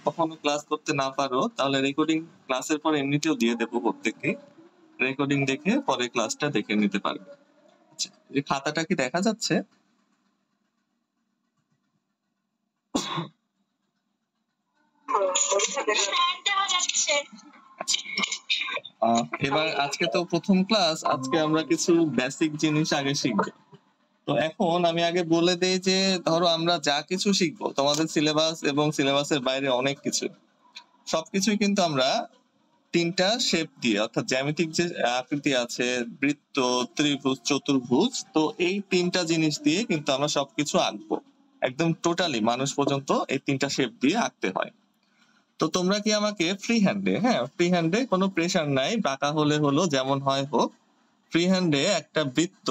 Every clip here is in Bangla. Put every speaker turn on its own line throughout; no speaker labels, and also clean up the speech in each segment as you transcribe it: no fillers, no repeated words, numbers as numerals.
কখনো ক্লাস করতে না পারো তাহলে রেকর্ডিং ক্লাসের পর এমনিতেও দিয়ে দেবো প্রত্যেককে, রেকর্ডিং দেখে পরে ক্লাসটা দেখে নিতে পারবে। আচ্ছা, এই খাতাটা কি দেখা যাচ্ছে? এবার আজকে তো প্রথম ক্লাস, আজকে আমরা কিছু বেসিক জিনিস আগে শিখবো। তো এখন আমি আগে বলে দেই যে ধরো আমরা যা কিছু শিখবো তোমাদের সিলেবাস এবং সিলেবাসের বাইরে অনেক কিছু, সবকিছুই কিন্তু আমরা তিনটা শেপ দিয়ে, অর্থাৎ জ্যামিতিক যে আকৃতি আছে, বৃত্ত, ত্রিভুজ, চতুর্ভুজ, তো এই তিনটা জিনিস দিয়ে কিন্তু আমরা সবকিছু আঁকবো। একদম টোটালি মানুষ পর্যন্ত এই তিনটা শেপ দিয়ে আঁকতে হয়। তো তোমরা কি আমাকে ফ্রি হ্যান্ডে, হ্যাঁ ফ্রি হ্যান্ডে, কোনো প্রেশার নাই, বাঁকা হলে হলো, যেমন হয় হোক, ফ্রি হ্যান্ডে একটা বৃত্ত,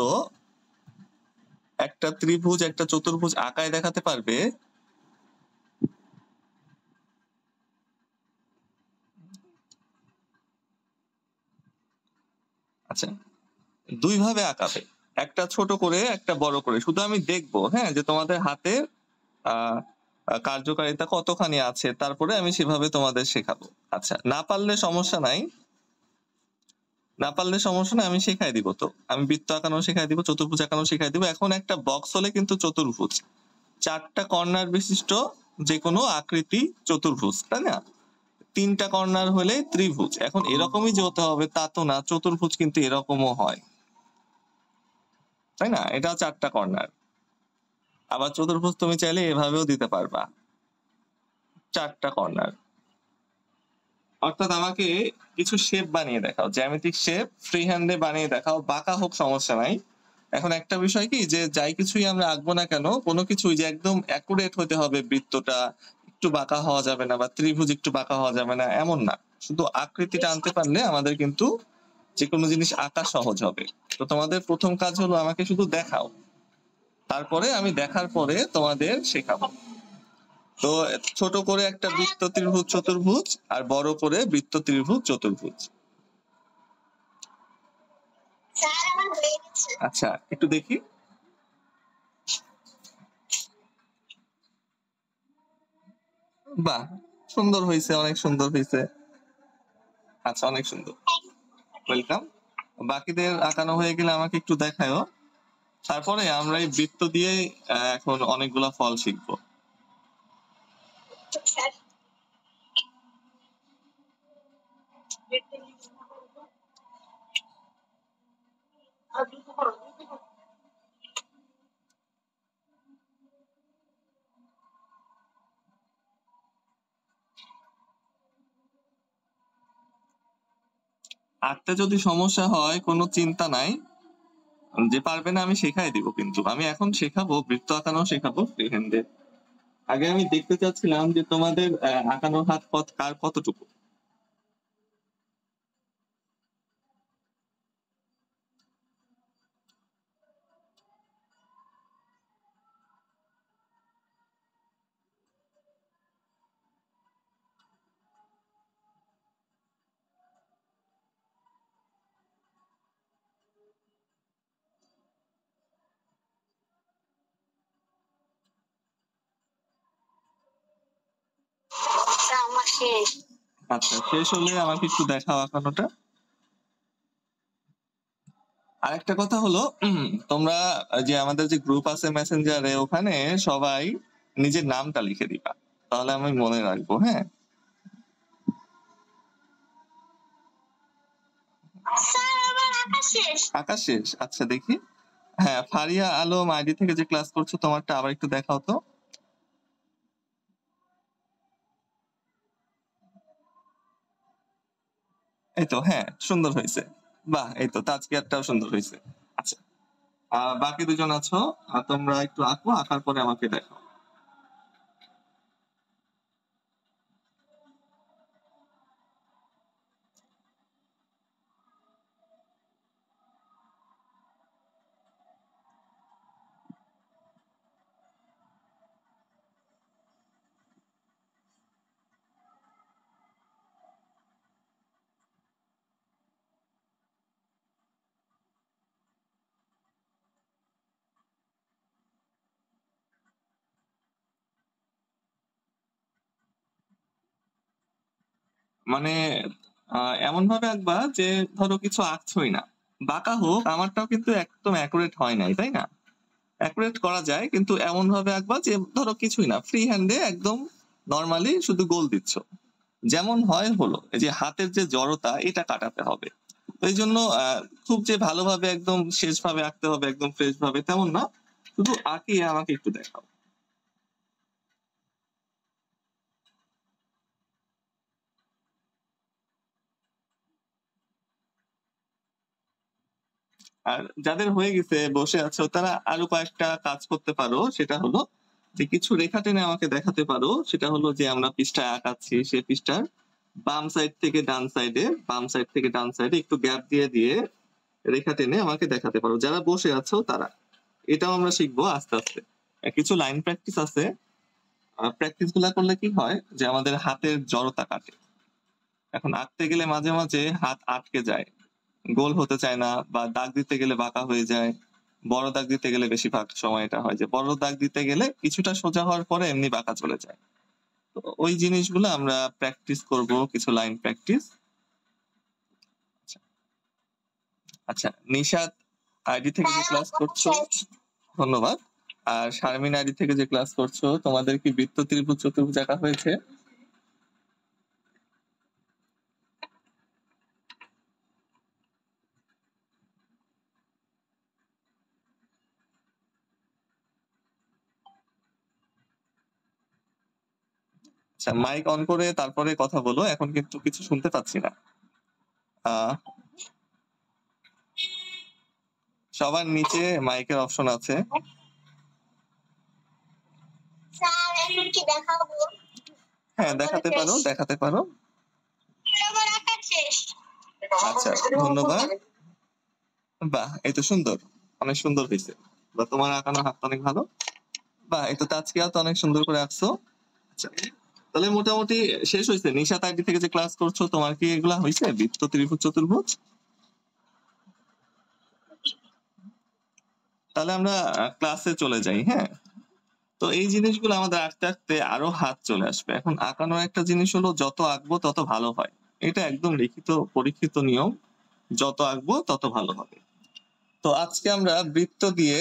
একটা ত্রিভুজ, একটা চতুর্ভুজ আঁকায় দেখাতে পারবে? আচ্ছা, দুই ভাবে আঁকাবে, একটা ছোট করে একটা বড় করে, শুধু আমি দেখবো হ্যাঁ যে তোমাদের হাতের আহ কার্যকারিতা কতখানি আছে, তারপরে আমি সেভাবে তোমাদের শেখাবো। আচ্ছা, না পারলে সমস্যা নাই, না পারলে সমস্যা নাই, আমি শেখাই দিব। তো আমি বৃত্ত আঁকানো শেখাই দিব, চতুর্ভুজ আঁকানো শেখাই দিব। এখন একটা বক্স হলে কিন্তু চতুর্ভুজ, চারটা কর্নার বিশিষ্ট যে কোনো আকৃতি চতুর্ভুজ, তাই না? তিনটা কর্নার হলে ত্রিভুজ। এখন এরকমই যে হতে হবে তা তো না, চতুর্ভুজ কিন্তু এরকমও হয়, তাই না? এটা চারটা কর্নার। আবার চতুর্ভুজ তুমি চাইলে এভাবেও দিতে পারবা, চারটা কর্নার। অর্থাৎ আমাকে কিছু শেপ বানিয়ে দেখাও, জ্যামিতিক শেপ ফ্রি হ্যান্ডে বানিয়ে দেখাও, বাঁকা হোক সমস্যা নাই। এখন একটা বিষয় কি, যে যাই কিছুই আমরা আঁকবো না কেন, কোনো কিছুই যে একদম অ্যাকুরেট হতে হবে, বৃত্তটা একটু বাঁকা হওয়া যাবে না, বা ত্রিভুজ একটু বাঁকা হওয়া যাবে না, এমন না। শুধু আকৃতিটা আনতে পারলে আমাদের কিন্তু যে কোনো জিনিস আঁকা সহজ হবে। তো তোমাদের প্রথম কাজ হলো আমাকে শুধু দেখাও, তারপরে আমি দেখার পরে তোমাদের শেখাবো। তো ছোট করে একটা বৃত্ত, ত্রিভুজ, চতুর্ভুজ, আর বড় করে বৃত্ত, ত্রিভুজ, চতুর্ভুজ। আচ্ছা, একটু দেখি। বাহ, সুন্দর হয়েছে, অনেক সুন্দর হয়েছে। আচ্ছা, অনেক সুন্দর, ওয়েলকাম। বাকিদের আঁকানো হয়ে গেলে আমাকে একটু দেখায়ও, তারপরে আমরা এই বৃত্ত দিয়ে এখন অনেকগুলা ফল শিখবো। আঁকতে যদি সমস্যা হয় কোনো চিন্তা নাই, যে পারবে না আমি শেখাই দিব, কিন্তু আমি এখন শেখাবো, বৃত্ত আঁকানো শেখাবো ফ্রি হ্যান্ডে। আগে আমি দেখতে চাচ্ছিলাম যে তোমাদের আঁকানোর হাত পথ কার কতটুকু। আচ্ছা, শেষ হলে আমাকে একটু দেখাও আঁকানোটা। আরেকটা কথা হলো, তোমরা যে আমাদের যে গ্রুপ আছে মেসেঞ্জারে, ওখানে সবাই নিজের নামটা লিখে দিবা, তাহলে আমি মনে রাখবো। হ্যাঁ, আকাশ শেষ। আচ্ছা দেখি, হ্যাঁ ফারিয়া আলম আইডি থেকে যে ক্লাস করছো, তোমারটা আবার একটু দেখাও তো। এই তো, হ্যাঁ সুন্দর হয়েছে। বাহ, এই তো তাজকিয়ারটাও সুন্দর হয়েছে। আচ্ছা, বাকি দুজন আছো, তোমরা একটু আঁকো, আঁকার পরে আমাকে দেখাও। মানে এমন ভাবে আঁকবা যে ধরো কিছু আঁকছোই না, বাঁকা হোক, আমারটাও কিন্তু একদম অ্যাকুরেট হয় নাই, তাই না? অ্যাকুরেট করা যায়, কিন্তু এমন ভাবে আঁকবা যে ধরো কিছুই না, ফ্রি হ্যান্ডে একদম নর্মালি শুধু গোল দিচ্ছ, যেমন হয় হলো। এই যে হাতের যে জড়তা, এটা কাটাতে হবে। তো এই জন্য খুব যে ভালোভাবে একদম শেষ ভাবে আঁকতে হবে, একদম ফ্রেশ ভাবে, তেমন না, শুধু আঁকিয়ে আমাকে একটু দেখাও। আর যাদের হয়ে গেছে, বসে আছো, তারা আরো কয়েকটা কাজ করতে পারো। সেটা হলো যে কিছু রেখা টেনে আমাকে দেখাতে পারো। সেটা হলো যে আমরা পৃষ্ঠায় আঁকাচ্ছি, সেই পৃষ্ঠার বাম সাইড থেকে ডান সাইডে, বাম সাইড থেকে ডান সাইডে একটু গ্যাপ দিয়ে দিয়ে রেখা টেনে আমাকে দেখাতে পারো, যারা বসে আছো তারা। এটাও আমরা শিখবো আস্তে আস্তে। কিছু লাইন প্র্যাকটিস আছে, প্র্যাকটিস গুলা করলে কি হয় যে আমাদের হাতের জড়তা কাটে। এখন আঁকতে গেলে মাঝে মাঝে হাত আটকে যায়, গোল হতে চায় না, বা দাগ দিতে গেলে বাঁকা হয়ে যায়। বড় দাগ দিতে গেলে বেশিরভাগ সময় এটা হয় যে বড় দাগ দিতে গেলে কিছুটা সোজা হওয়ার পরে এমনি বাঁকা চলে যায়। তো ওই জিনিসগুলো আমরা প্র্যাকটিস করব, কিছু লাইন প্র্যাকটিস। আচ্ছা, নিশাত আইডি থেকে যে ক্লাস করছো, ধন্যবাদ। আর শারমিন আইডি থেকে যে ক্লাস করছো, তোমাদের কি বৃত্ত, ত্রিভুজ, চতুর্ভুজ আঁকা হয়েছে? আচ্ছা, মাইক অন করে তারপরে কথা বলো, এখন কিন্তু কিছু শুনতে পাচ্ছি না। আহ সবার নিচে মাইকের অপশন আছে। হ্যাঁ, দেখাতে পারো, দেখাতে পারো। আচ্ছা, ধন্যবাদ। বাহ, এই তো সুন্দর, অনেক সুন্দর হয়েছে। বা তোমার আঁকানো হাতটা অনেক ভালো। বাহ, এই তো তাজকিয়া তো অনেক সুন্দর করে আঁকছো। আচ্ছা, তাহলে মোটামুটি শেষ হয়েছে। নিশাত আইডি থেকে যে ক্লাস করছো, তোমার কি এগুলা হয়েছে, বৃত্ত, ত্রিভুজ, চতুর্ভুজ? তাহলে আমরা ক্লাসে চলে যাই। হ্যাঁ, তো এই জিনিসগুলো আমাদের আঁকতে আঁকতে আরো হাত চলে আসবে। এখন আঁকানোর একটা জিনিস হলো, যত আঁকবো তত ভালো হয়। এটা একদম লিখিত পরীক্ষিত নিয়ম, যত আঁকবো তত ভালো হবে। তো আজকে আমরা বৃত্ত দিয়ে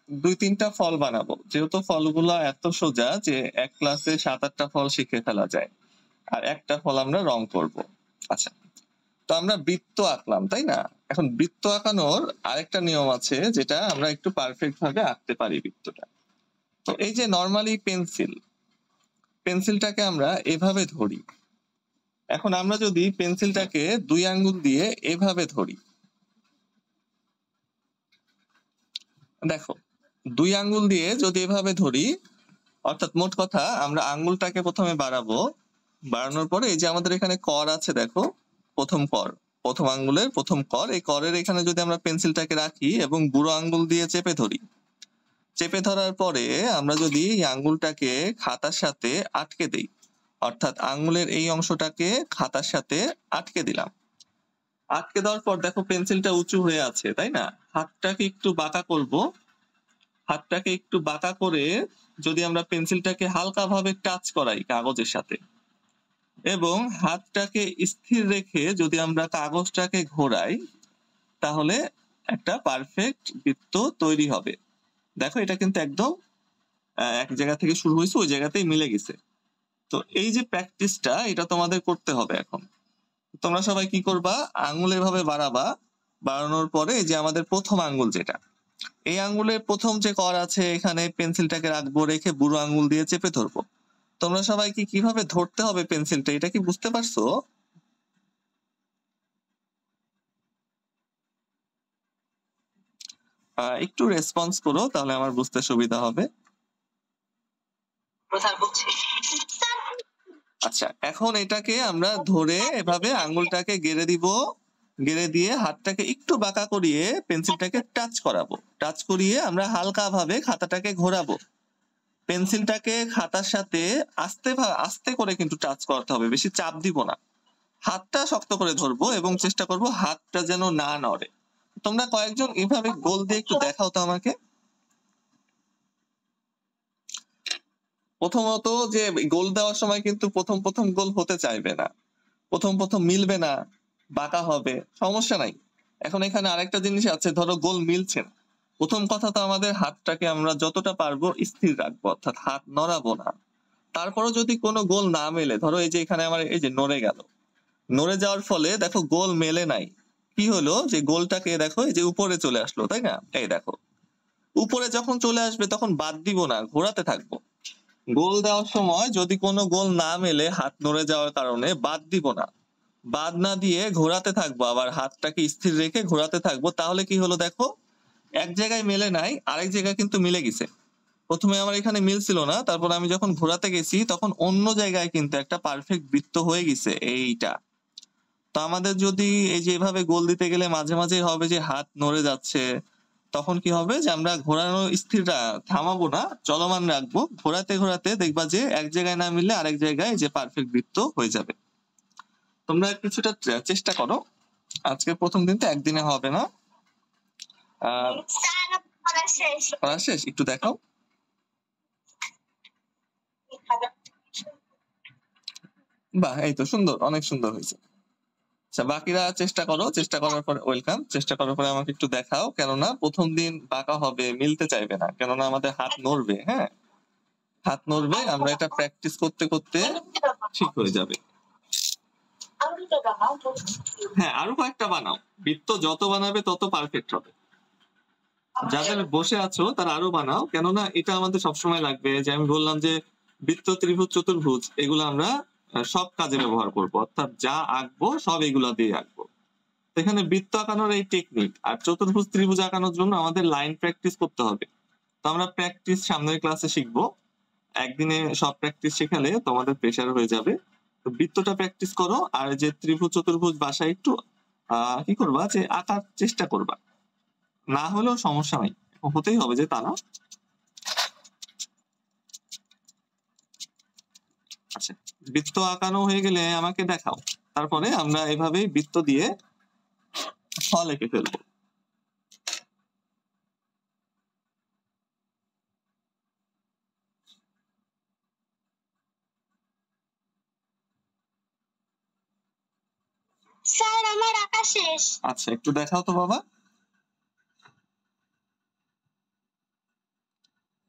2-3টা ফল বানাবো, যেহেতু ফলগুলো এত সোজা যে এক ক্লাসে 7-8টা ফল শিখে ফেলা যায়। আর একটা ফল আমরা রং করব। আচ্ছা, তো আমরা বৃত্ত আঁকলাম, তাই না? এখন বৃত্ত আঁকানোর আরেকটা নিয়ম আছে, যেটা আমরা একটু পারফেক্ট ভাবে আঁকতে পারি বৃত্তটা। তো এই যে নর্মালি পেন্সিলটাকে আমরা এভাবে ধরি। এখন আমরা যদি পেন্সিলটাকে 2 আঙ্গুল দিয়ে এভাবে ধরি, দেখো, 2 আঙ্গুল দিয়ে যদি এভাবে ধরি, অর্থাৎ মোট কথা আমরা আঙ্গুলটাকে প্রথমে বাড়াবো, বাড়ানোর পরে এই যে আমাদের এখানে কর আছে, দেখো, প্রথম কর, প্রথম আঙ্গুলের প্রথম কর, এই করের এখানে যদি আমরা পেন্সিলটাকে রাখি এবং বুড়ো আঙ্গুল দিয়ে চেপে ধরি, চেপে ধরার পরে আমরা যদি এই আঙ্গুলটাকে খাতার সাথে আটকে দেই, অর্থাৎ আঙ্গুলের এই অংশটাকে খাতার সাথে আটকে দিলাম, আটকে দেওয়ার পর দেখো পেন্সিলটা উঁচু হয়ে আছে, তাই না? হাতটাকে একটু বাঁকা করব, হাতটাকে একটু বাঁকা করে যদি আমরা পেন্সিলটাকে হালকা ভাবে টাচ করাই কাগজের সাথে, এবং হাতটাকে স্থির রেখে যদি আমরা কাগজটাকে ঘোরাই, তাহলে একটা পারফেক্ট বৃত্ত তৈরি হবে। দেখো, এটা কিন্তু একদম এক জায়গা থেকে শুরু হয়েছে, ওই জায়গাতেই মিলে গেছে। তো এই যে প্র্যাকটিসটা, এটা তোমাদের করতে হবে এখন। তোমরা সবাই কি করবা, আঙ্গুল এভাবে বাড়াবা, বাড়ানোর পরে এই যে আমাদের প্রথম আঙ্গুল যেটা, এই আঙ্গুলের প্রথম যে কর আছে, এখানে পেন্সিলটাকে রাখবো, রেখে বুড়ো আঙ্গুল দিয়ে চেপে ধরবো। তোমরা সবাই কি কিভাবে ধরতে হবে পেন্সিলটা, এটা কি বুঝতে পারছো? একটু রেসপন্স করো, তাহলে আমার বুঝতে সুবিধা হবে। আচ্ছা, এখন এটাকে আমরা ধরে এভাবে আঙ্গুলটাকে গেড়ে দিব, গেড়ে দিয়ে হাতটাকে একটু বাঁকা করিয়ে পেন্সিলটাকে টাচ করাবো, টাচ করিয়ে আমরা হালকা ভাবে খাতাটাকে ঘোরাবো। পেন্সিলটাকে খাতার সাথে আস্তে আস্তে করে কিন্তু টাচ করতে হবে, বেশি চাপ দিব না। হাতটা শক্ত করে ধরবো এবং চেষ্টা করব হাতটা যেন না নড়ে। তোমরা কয়েকজন এভাবে গোল দিয়ে একটু দেখাও তো আমাকে। প্রথমত, যে গোল দেওয়ার সময় কিন্তু প্রথম প্রথম গোল হতে চাইবে না, প্রথম প্রথম মিলবে না, বাঁকা হবে, সমস্যা নাই। এখন এখানে আরেকটা জিনিস আছে, ধরো গোল মিলছে না। প্রথম কথা তো আমাদের হাতটাকে আমরা যতটা পারবো স্থির রাখবো, অর্থাৎ হাত নড়াবো না। তারপরও যদি কোনো গোল না মেলে, ধরো এই যে এখানে আমার এই যে নড়ে গেল, নড়ে যাওয়ার ফলে দেখো গোল মেলে নাই, কি হলো যে গোলটাকে দেখো এই যে উপরে চলে আসলো, তাই না? এই দেখো উপরে যখন চলে আসবে তখন বাদ দিব না, ঘোরাতে থাকবো। গোল দেওয়ার সময় যদি কোনো গোল না মেলে হাত নড়ে যাওয়ার কারণে বাদ দিব না, বাদ না দিয়ে ঘোরাতে থাকবো, আবার হাতটাকে স্থির রেখে ঘোরাতে থাকবো। তাহলে কি হলো দেখো, এক জায়গায় মেলে নাই, আরেক জায়গায় কিন্তু মিলে গেছে। প্রথমে আমার এখানে মিলছিল না, তারপর আমি যখন ঘোরাতে গেছি তখন অন্য জায়গায় কিন্তু একটা পারফেক্ট বৃত্ত হয়ে গেছে এইটা। তো আমাদের যদি এই যে এভাবে গোল দিতে গেলে মাঝে মাঝে হবে যে হাত নড়ে যাচ্ছে, তখন কি হবে যে আমরা ঘোরানো স্থিরটা থামাবো না, চলমান রাখবো, ঘোরাতে ঘোরাতে দেখবা যে এক জায়গায় না মিললে আরেক জায়গায় যে পারফেক্ট বৃত্ত হয়ে যাবে। তোমরা কিছুটা চেষ্টা করো, আজকে প্রথম দিন তো একদিনে হবে না। পড়া শেষ, একটু দেখাও। বাহ, এই তো সুন্দর, অনেক সুন্দর হয়েছে। আচ্ছা, বাকিরা চেষ্টা করো, চেষ্টা করার পরে ওয়েলকাম, চেষ্টা করার পরে আমাকে একটু দেখাও, কেননা প্রথম দিন বাঁকা হবে, মিলতে চাইবে না, কেননা আমাদের হাত নড়বে। হ্যাঁ, হাত নড়বে, আমরা এটা প্র্যাকটিস করতে করতে ঠিক হয়ে যাবে। হ্যাঁ, আরো কয়েকটা বানাও, বৃত্ত যত বানাবে তত পারফেক্ট হবে। যাদের বসে আছো তারা আরো বানাও, কেননা এটা আমাদের সবসময় লাগবে। যে আমি বললাম যে বৃত্ত, ত্রিভুজ, চতুর্ভুজ এগুলো আমরা সব কাজে ব্যবহার করব, অর্থাৎ যা আঁকবো সব এগুলা দিয়ে আঁকবো। এখানে বৃত্ত আঁকানোর এই টেকনিক, আর চতুর্ভুজ ত্রিভুজ আঁকানোর জন্য আমাদের লাইন প্র্যাকটিস করতে হবে। তো আমরা প্র্যাকটিস সামনের ক্লাসে শিখবো, একদিনে সব প্র্যাকটিস শেখালে তোমাদের প্রেশার হয়ে যাবে। তো বৃত্তটা প্র্যাকটিস করো, আর যে ত্রিভুজ চতুর্ভুজ বাসায় একটু কি করবা, যে আঁকার চেষ্টা করবা, না হলেও সমস্যা নাই, হতেই হবে যে তা না। আচ্ছা, বৃত্ত আঁকানো হয়ে গেলে আমাকে দেখাও, তারপরে আমরা এভাবেই বৃত্ত দিয়ে ফল এঁকে ফেলবো।
স্যার আমার আঁকা শেষ।
আচ্ছা, একটু দেখাও তো বাবা।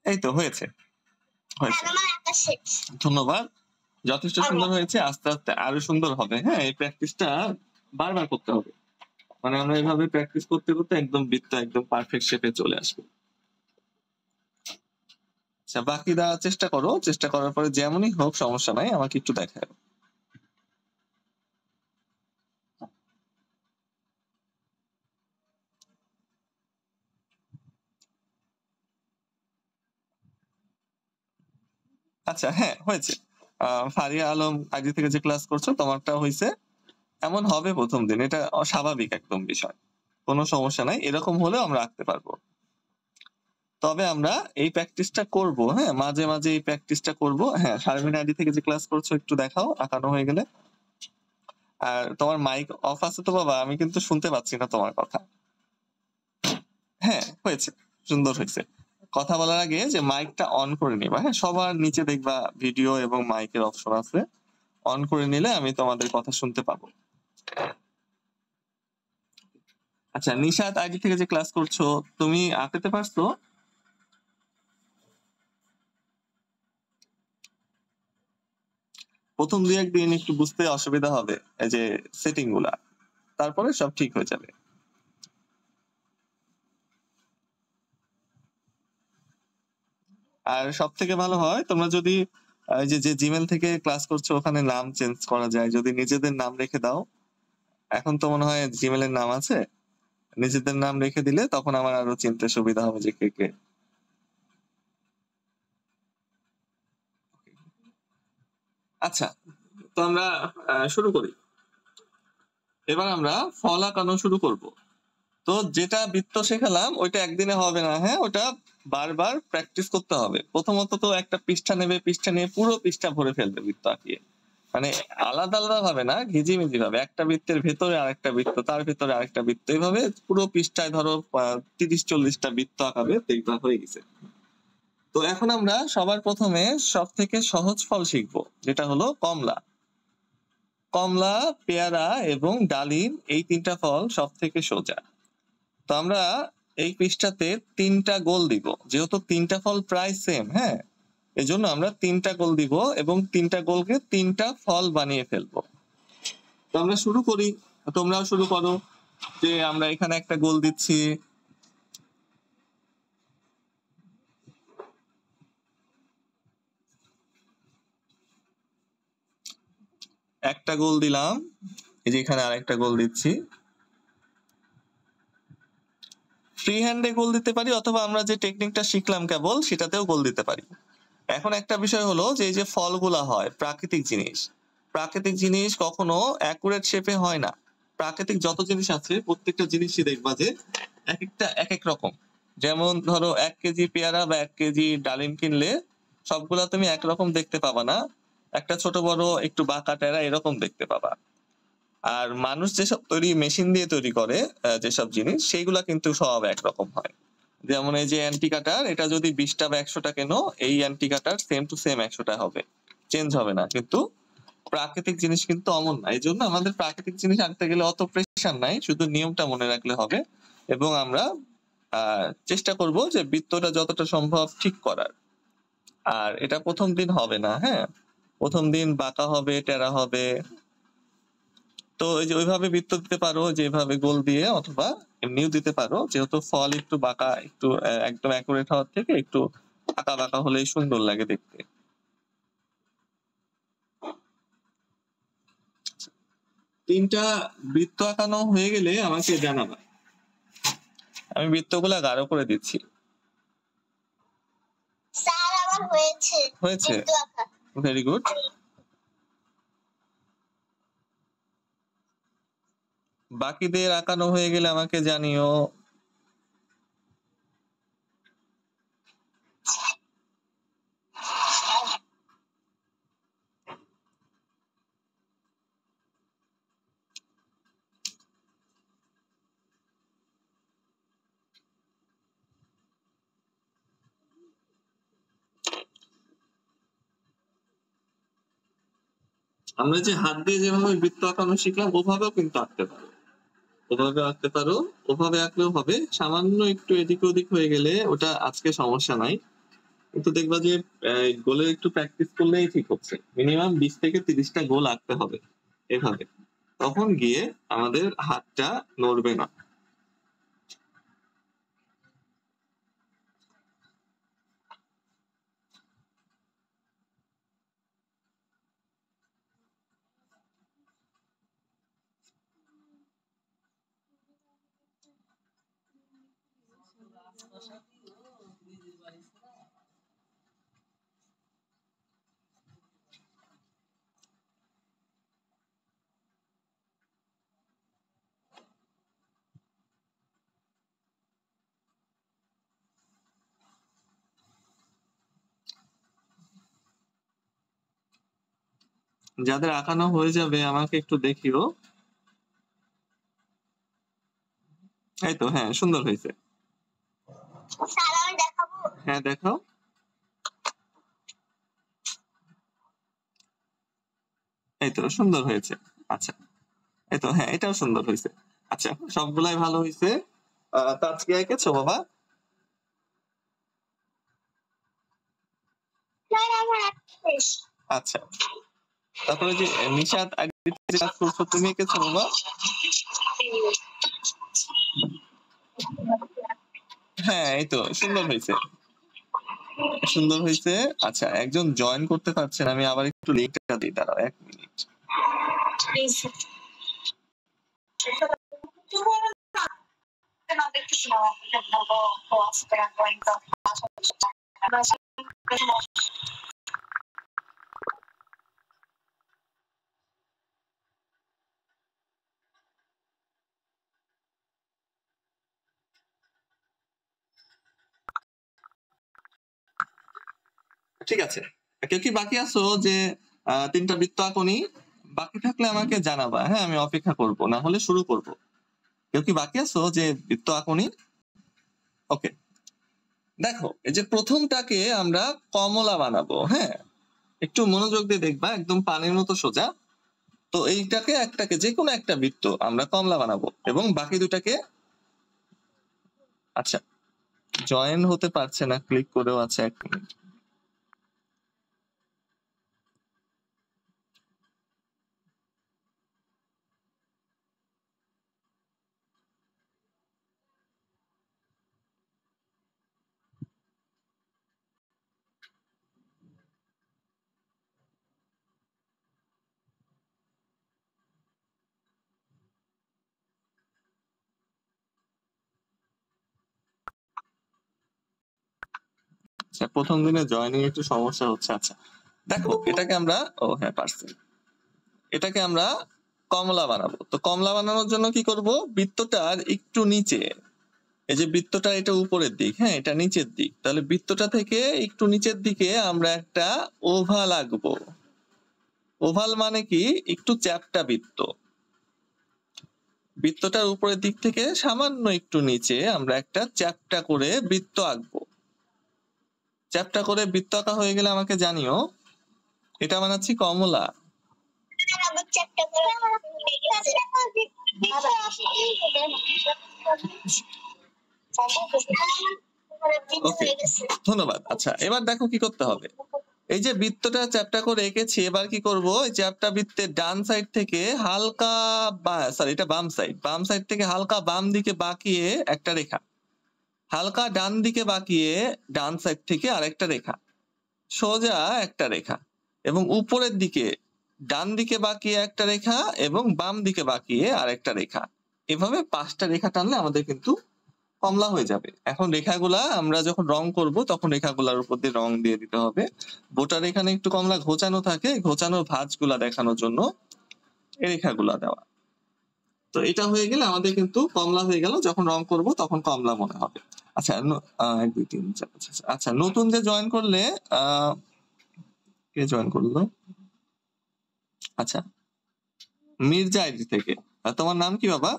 এই তো হয়েছে, হয়েছে,
আমার আঁকা শেষ।
ধন্যবাদ, যথেষ্ট সুন্দর হয়েছে। আস্তে আস্তে আরো সুন্দর হবে। হ্যাঁ, এই প্র্যাকটিসটা বারবার করতে হবে, মানে আমরা এভাবে প্র্যাকটিস করতে করতে একদম বৃত্ত একদম পারফেক্ট শেপে চলে আসবে। আচ্ছা, বাকিরা চেষ্টা করো, চেষ্টা করার পরে যেমনই হোক সমস্যা নাই, আমাকে একটু দেখাও। আচ্ছা, হ্যাঁ হয়েছে। ফারিয়া আলম আগে থেকে যে ক্লাস করছো তোমারটা হয়েছে। এমন হবে প্রথম দিন, এটা স্বাভাবিক একদম বিষয়, কোনো সমস্যা নাই, এরকম হলেও আমরা আঁকতে পারবো। তবে আমরা এই প্র্যাকটিসটা করব, হ্যাঁ মাঝে মাঝে এই প্র্যাকটিসটা করব। হ্যাঁ, শারমিন আইডি থেকে যে ক্লাস করছো একটু দেখাও আঁকানো হয়ে গেলে। আর তোমার মাইক অফ আছে তো বাবা, আমি কিন্তু শুনতে পাচ্ছি না তোমার কথা। হ্যাঁ হয়েছে, সুন্দর হয়েছে। কথা বলার আগে যে মাইকটা অন করে নিবা, হ্যাঁ সবার নিচে দেখবা ভিডিও এবং মাইকের অপশন আছে, অন করে নিলে আমি তোমাদের কথা শুনতে পাবো। আচ্ছা, নিশাত আগে থেকে যে ক্লাস করছো তুমি আঁকাতে পারছো? প্রথম দুই একদিন একটু বুঝতে অসুবিধা হবে এই যে সেটিং গুলা, তারপরে সব ঠিক হয়ে যাবে। আর সব থেকে ভালো হয় তোমরা যদি যে যে জিমেল থেকে ক্লাস করছো ওখানে নাম চেঞ্জ করা যায়, যদি নিজেদের নাম রেখে দাও। এখন তো মনে হয় জিমেলের নাম আছে, নিজেদের নাম রেখে দিলে তখন আমার আরো চিনতে সুবিধা হবে যে কে কে। আচ্ছা, তো আমরা শুরু করি। এবার আমরা ফল আঁকানো শুরু করব। তো যেটা বৃত্ত শেখালাম ওইটা একদিনে হবে না, হ্যাঁ ওটা বারবার প্র্যাকটিস করতে হবে। প্রথমত তো একটা পৃষ্ঠা নেবে, পৃষ্ঠা নিয়ে পুরো পৃষ্ঠা ভরে ফেলবে বৃত্ত আঁকিয়ে, মানে আলাদা আলাদা ভাবে না, ঘিজিমিজি ভাবে, একটা বৃত্তের ভেতরে আরেকটা বৃত্ত, তার ভেতরে আরেকটা বৃত্ত, এইভাবে পুরো পৃষ্ঠায় ধরো 30-40টা বৃত্ত আঁকাবে, দেখবা হয়ে গেছে। তো এখন আমরা সবার প্রথমে সব থেকে সহজ ফল শিখবো, যেটা হলো কমলা। কমলা, পেয়ারা এবং ডালিম এই তিনটা ফল সব থেকে সোজা। তো আমরা এই পৃষ্ঠাতে তিনটা গোল দিব, যেহেতু তিনটা ফল প্রায় সেম। হ্যাঁ, এজন্য আমরা তিনটা গোল দিব এবং তিনটা গোলকে তিনটা ফল বানিয়ে ফেলবো। তো আমরা শুরু করি, তোমরাও শুরু করো। যে আমরা এখানে একটা গোল দিচ্ছি, একটা গোল দিলাম, এই যে এখানে আরেকটা গোল দিচ্ছি। ফ্রি হ্যান্ডে গোল দিতে পারি, অথবা আমরা যে টেকনিকটা শিখলাম কেবল সেটাতেও গোল দিতে পারি। এখন একটা বিষয় হলো যে এই যে ফলগুলা হয় প্রাকৃতিক জিনিস, প্রাকৃতিক জিনিস কখনো অ্যাকুরেট শেপে হয় না। প্রাকৃতিক যত জিনিস আছে প্রত্যেকটা জিনিসই দেখবা যে এক একটা এক এক রকম। যেমন ধরো 1 কেজি পেয়ারা বা 1 কেজি ডালিম কিনলে সবগুলা তুমি একরকম দেখতে পাবা না, একটা ছোট বড় একটু বাঁকা টেরা এরকম দেখতে পাবা। আর মানুষ যেসব মেশিন দিয়ে তৈরি করে যেসব জিনিস, সেইগুলা কিন্তু সব একরকম হয়। যেমন এই যে অ্যান্টি কাটার, এটা যদি 20টা বা 100টা কেনো, এই anti cutter same to same 100টা হবে, চেঞ্জ হবে না। কিন্তু প্রাকৃতিক জিনিস কিন্তু অমন না। এই জন্য আমাদের প্রাকৃতিক জিনিস আনতে গেলে অত প্রেশার নাই, শুধু নিয়মটা মনে রাখলে হবে। এবং আমরা চেষ্টা করব যে বৃত্তটা যতটা সম্ভব ঠিক করার। আর এটা প্রথম দিন হবে না, হ্যাঁ, প্রথম দিন বাঁকা হবে, টেরা হবে। তো এই যে ওইভাবে বৃত্ত দিতে পারো, যেভাবে গোল দিয়ে, অথবা এমনিও দিতে পারো। যেহেতু ফল একটু বাঁকা, একটু একদম অ্যাকুরেট হওয়ার থেকে একটু বাঁকা বাঁকা হলেই সুন্দর লাগে দেখতে। তিনটা বৃত্ত আঁকানো হয়ে গেলে আমাকে জানাবা। আমি বৃত্তগুলা গাঢ় করে দিচ্ছি।
স্যার আমার হয়েছে
হয়েছে,
বৃত্ত আঁকা।
Very good. বাকিদের আঁকানো হয়ে গেলে আমাকে জানিও। আমরা যে হাত দিয়ে যেভাবে বৃত্ত আঁকানো শিখলাম ওভাবেও কিন্তু আঁকতে পারো, ওভাবে আঁকতে পারো, ওভাবে আঁকলেও হবে। সামান্য একটু এদিক ওদিক হয়ে গেলে ওটা আজকে সমস্যা নাই, কিন্তু দেখবা যে গোলের একটু প্র্যাকটিস করলেই ঠিক হচ্ছে। মিনিমাম 20 থেকে 30টা গোল আঁকতে হবে এভাবে, তখন গিয়ে আমাদের হাতটা নড়বে না। যাদের আঁকানো হয়ে যাবে আমাকে একটু দেখিও। এই তো, হ্যাঁ, সুন্দর হয়েছে।
স্যার আমি দেখাবো।
হ্যাঁ, দেখাও। এই তো সুন্দর হয়েছে। আচ্ছা, এই তো, হ্যাঁ, এটাও সুন্দর হয়েছে। আচ্ছা, সবগুলাই ভালো হয়েছে। তা আজকে এঁকেছো বাবা?
স্যার আমার আঁকা শেষ।
আচ্ছা, তারপরে যে নিশাত আগে যে কাজ করছো তুমি এঁকেছো বাবা? হ্যাঁ, এই তো সুন্দর হয়েছে, সুন্দর হয়েছে। আচ্ছা, একজন জয়েন করতে পারছেন, আমি আবার একটু লিঙ্কটা দিই, দাঁড়াও 1 মিনিট। ঠিক আছে, কেউ কি বাকি আছো যে 3টা বৃত্ত আঁকনি? বাকি থাকলে আমাকে জানাবা, হ্যাঁ, আমি অপেক্ষা করব, না হলে শুরু করব। কেউ কি বাকি আছো যে বৃত্ত আঁকনি? ওকে, দেখো এই যে প্রথমটাকে আমরা কমলা বানাবো। হ্যাঁ, একটু মনোযোগ দিয়ে দেখবা, একদম পানির মতো সোজা। তো এইটাকে একটাকে যে কোনো একটা বৃত্ত আমরা কমলা বানাবো এবং বাকি দুটাকে আচ্ছা জয়েন হতে পারছে না, ক্লিক করেও আছে 1 মিনিট। আচ্ছা প্রথম দিনে জয়েনিং একটু সমস্যা হচ্ছে। আচ্ছা দেখো এটাকে আমরা হ্যাঁ পারছি, এটাকে আমরা কমলা বানাবো। তো কমলা বানানোর জন্য কি করব, বৃত্তটার একটু নিচে, এই যে বৃত্তটা এটা উপরের দিক, হ্যাঁ এটা নিচের দিক, তাহলে বৃত্তটা থেকে একটু নিচের দিকে আমরা একটা ওভাল আঁকবো। ওভাল মানে কি, একটু চ্যাপ্টা বৃত্ত। বৃত্তটার উপরের দিক থেকে সামান্য একটু নিচে আমরা একটা চ্যাপ্টা করে বৃত্ত আঁকবো। চ্যাপ্টা করে বৃত্ত আঁকা হয়ে গেলে আমাকে জানিও। এটা বানাচ্ছি কমলা। ওকে ধন্যবাদ। আচ্ছা এবার দেখো কি করতে হবে, এই যে বৃত্তটা চ্যাপ্টা করে এঁকেছি, এবার কি করব, এই চ্যাপ্টা বৃত্তের ডান সাইড থেকে হালকা সরি এটা বাম সাইড থেকে হালকা বাম দিকে বাঁকিয়ে একটা রেখা, হালকা ডান দিকে বাঁকিয়ে ডান সাইড থেকে আরেকটা রেখা, সোজা একটা রেখা, এবং উপরের দিকে ডান দিকে বাঁকিয়ে একটা রেখা এবং বাম দিকে বাঁকিয়ে আরেকটা রেখা। এভাবে 5টা রেখা টানলে আমাদের কিন্তু কমলা হয়ে যাবে। এখন রেখাগুলা আমরা যখন রং করব তখন রেখাগুলার উপর দিয়ে রং দিয়ে দিতে হবে। বোটার এখানে একটু কমলা ঘোচানো থাকে, ঘোচানোর ভাঁজগুলা দেখানোর জন্য এই রেখাগুলা দেওয়া। তো এটা হয়ে গেলে আমাদের কিন্তু কমলা হয়ে গেল, যখন রং করব তখন কমলা মনে হবে। আচ্ছা 1 2 3 4 5। আচ্ছা নতুন যে জয়েন করলে কে জয়েন করলো, আচ্ছা মির্জা আইডি থেকে, তোমার নাম কি বাবা?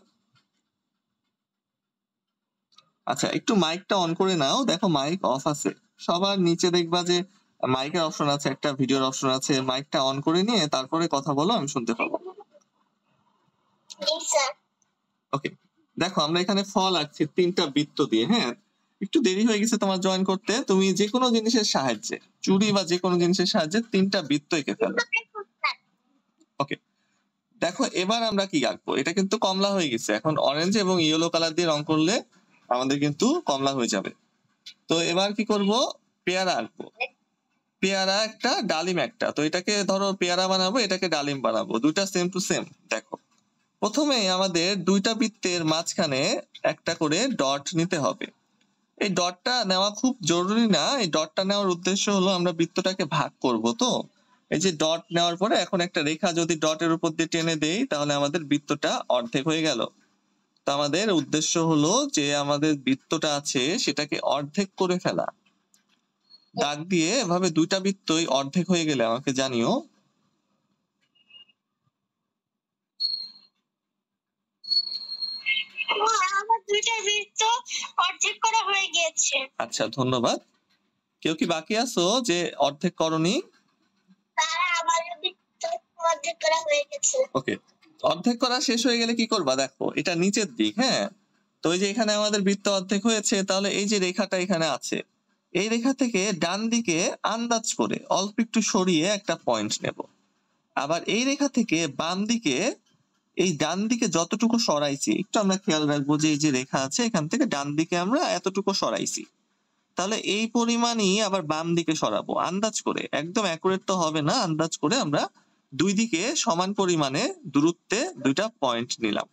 আচ্ছা একটু মাইকটা অন করে নাও, দেখো মাইক অফ আছে সবার নিচে, দেখবা যে মাইকের অপশন আছে, একটা ভিডিওর অপশন আছে, মাইকটা অন করে নিয়ে তারপরে কথা বলো, আমি শুনতে পাবো। ওকে দেখো আমরা এখানে ফল আঁকছি 3টা বৃত্ত দিয়ে। হ্যাঁ একটু দেরি হয়ে গেছে তোমার জয়েন করতে, তুমি যে কোনো জিনিসের সাহায্যে, চুড়ি বা যে কোনো জিনিসের সাহায্যে 3টা বৃত্ত এঁকে ফেলো। ওকে দেখো এবার আমরা কি আঁকবো, এটা কিন্তু কমলা হয়ে গেছে, এখন অরেঞ্জ এবং ইয়েলো কালার দিয়ে রং করলে আমাদের কিন্তু কমলা হয়ে যাবে। তো এবার কি করব, পেয়ারা আঁকবো। পেয়ারা একটা, ডালিম একটা, তো এটাকে ধরো পেয়ারা বানাবো, এটাকে ডালিম বানাবো, দুইটা সেম টু সেম। দেখো প্রথমে আমাদের 2টা বৃত্তের মাঝখানে একটা করে ডট নিতে হবে। এই ডটটা নেওয়া খুব জরুরি না, এই ডটটা নেওয়ার উদ্দেশ্য হলো আমরা বৃত্তটাকে ভাগ করব। তো এই যে ডট নেওয়ার পরে এখন একটা রেখা যদি ডটের উপর দিয়ে টেনে দেই তাহলে আমাদের বৃত্তটা অর্ধেক হয়ে গেল। তো আমাদের উদ্দেশ্য হলো যে আমাদের বৃত্তটা আছে সেটাকে অর্ধেক করে ফেলা। দাগ দিয়ে এভাবে 2টা বৃত্তই অর্ধেক হয়ে গেলে আমাকে জানিও।
আমার 2টা বৃত্ত অর্ধেক করা হয়ে গিয়েছে।
আচ্ছা ধন্যবাদ। কেউ কি বাকি আছো যে অর্ধেক করনি?
আমার বৃত্ত অর্ধেক করা হয়ে গেছে।
ওকে অর্ধেক করা শেষ হয়ে গেলে কি করবা, দেখো এটা নিচের দিক, হ্যাঁ তো এই যে এখানে আমাদের বৃত্ত অর্ধেক হয়েছে, তাহলে এই যে রেখাটা এখানে আছে, এই রেখা থেকে ডান দিকে আন্দাজ করে অল্প একটু সরিয়ে একটা পয়েন্ট নেব। আবার এই রেখা থেকে বাম দিকে, এই ডান দিকে যতটুকু সরাইছি একটু আমরা খেয়াল রাখবো যে এই যে রেখা আছে এখান থেকে ডান দিকে আমরা এতটুকু সরাইছি, তাহলে এই পরিমাণই আবার বাম দিকে সরাবো আন্দাজ করে, একদম অ্যাকুরেট তো হবে না, আন্দাজ করে আমরা 2 দিকে সমান পরিমাণে দূরত্বে 2টা পয়েন্ট নিলাম।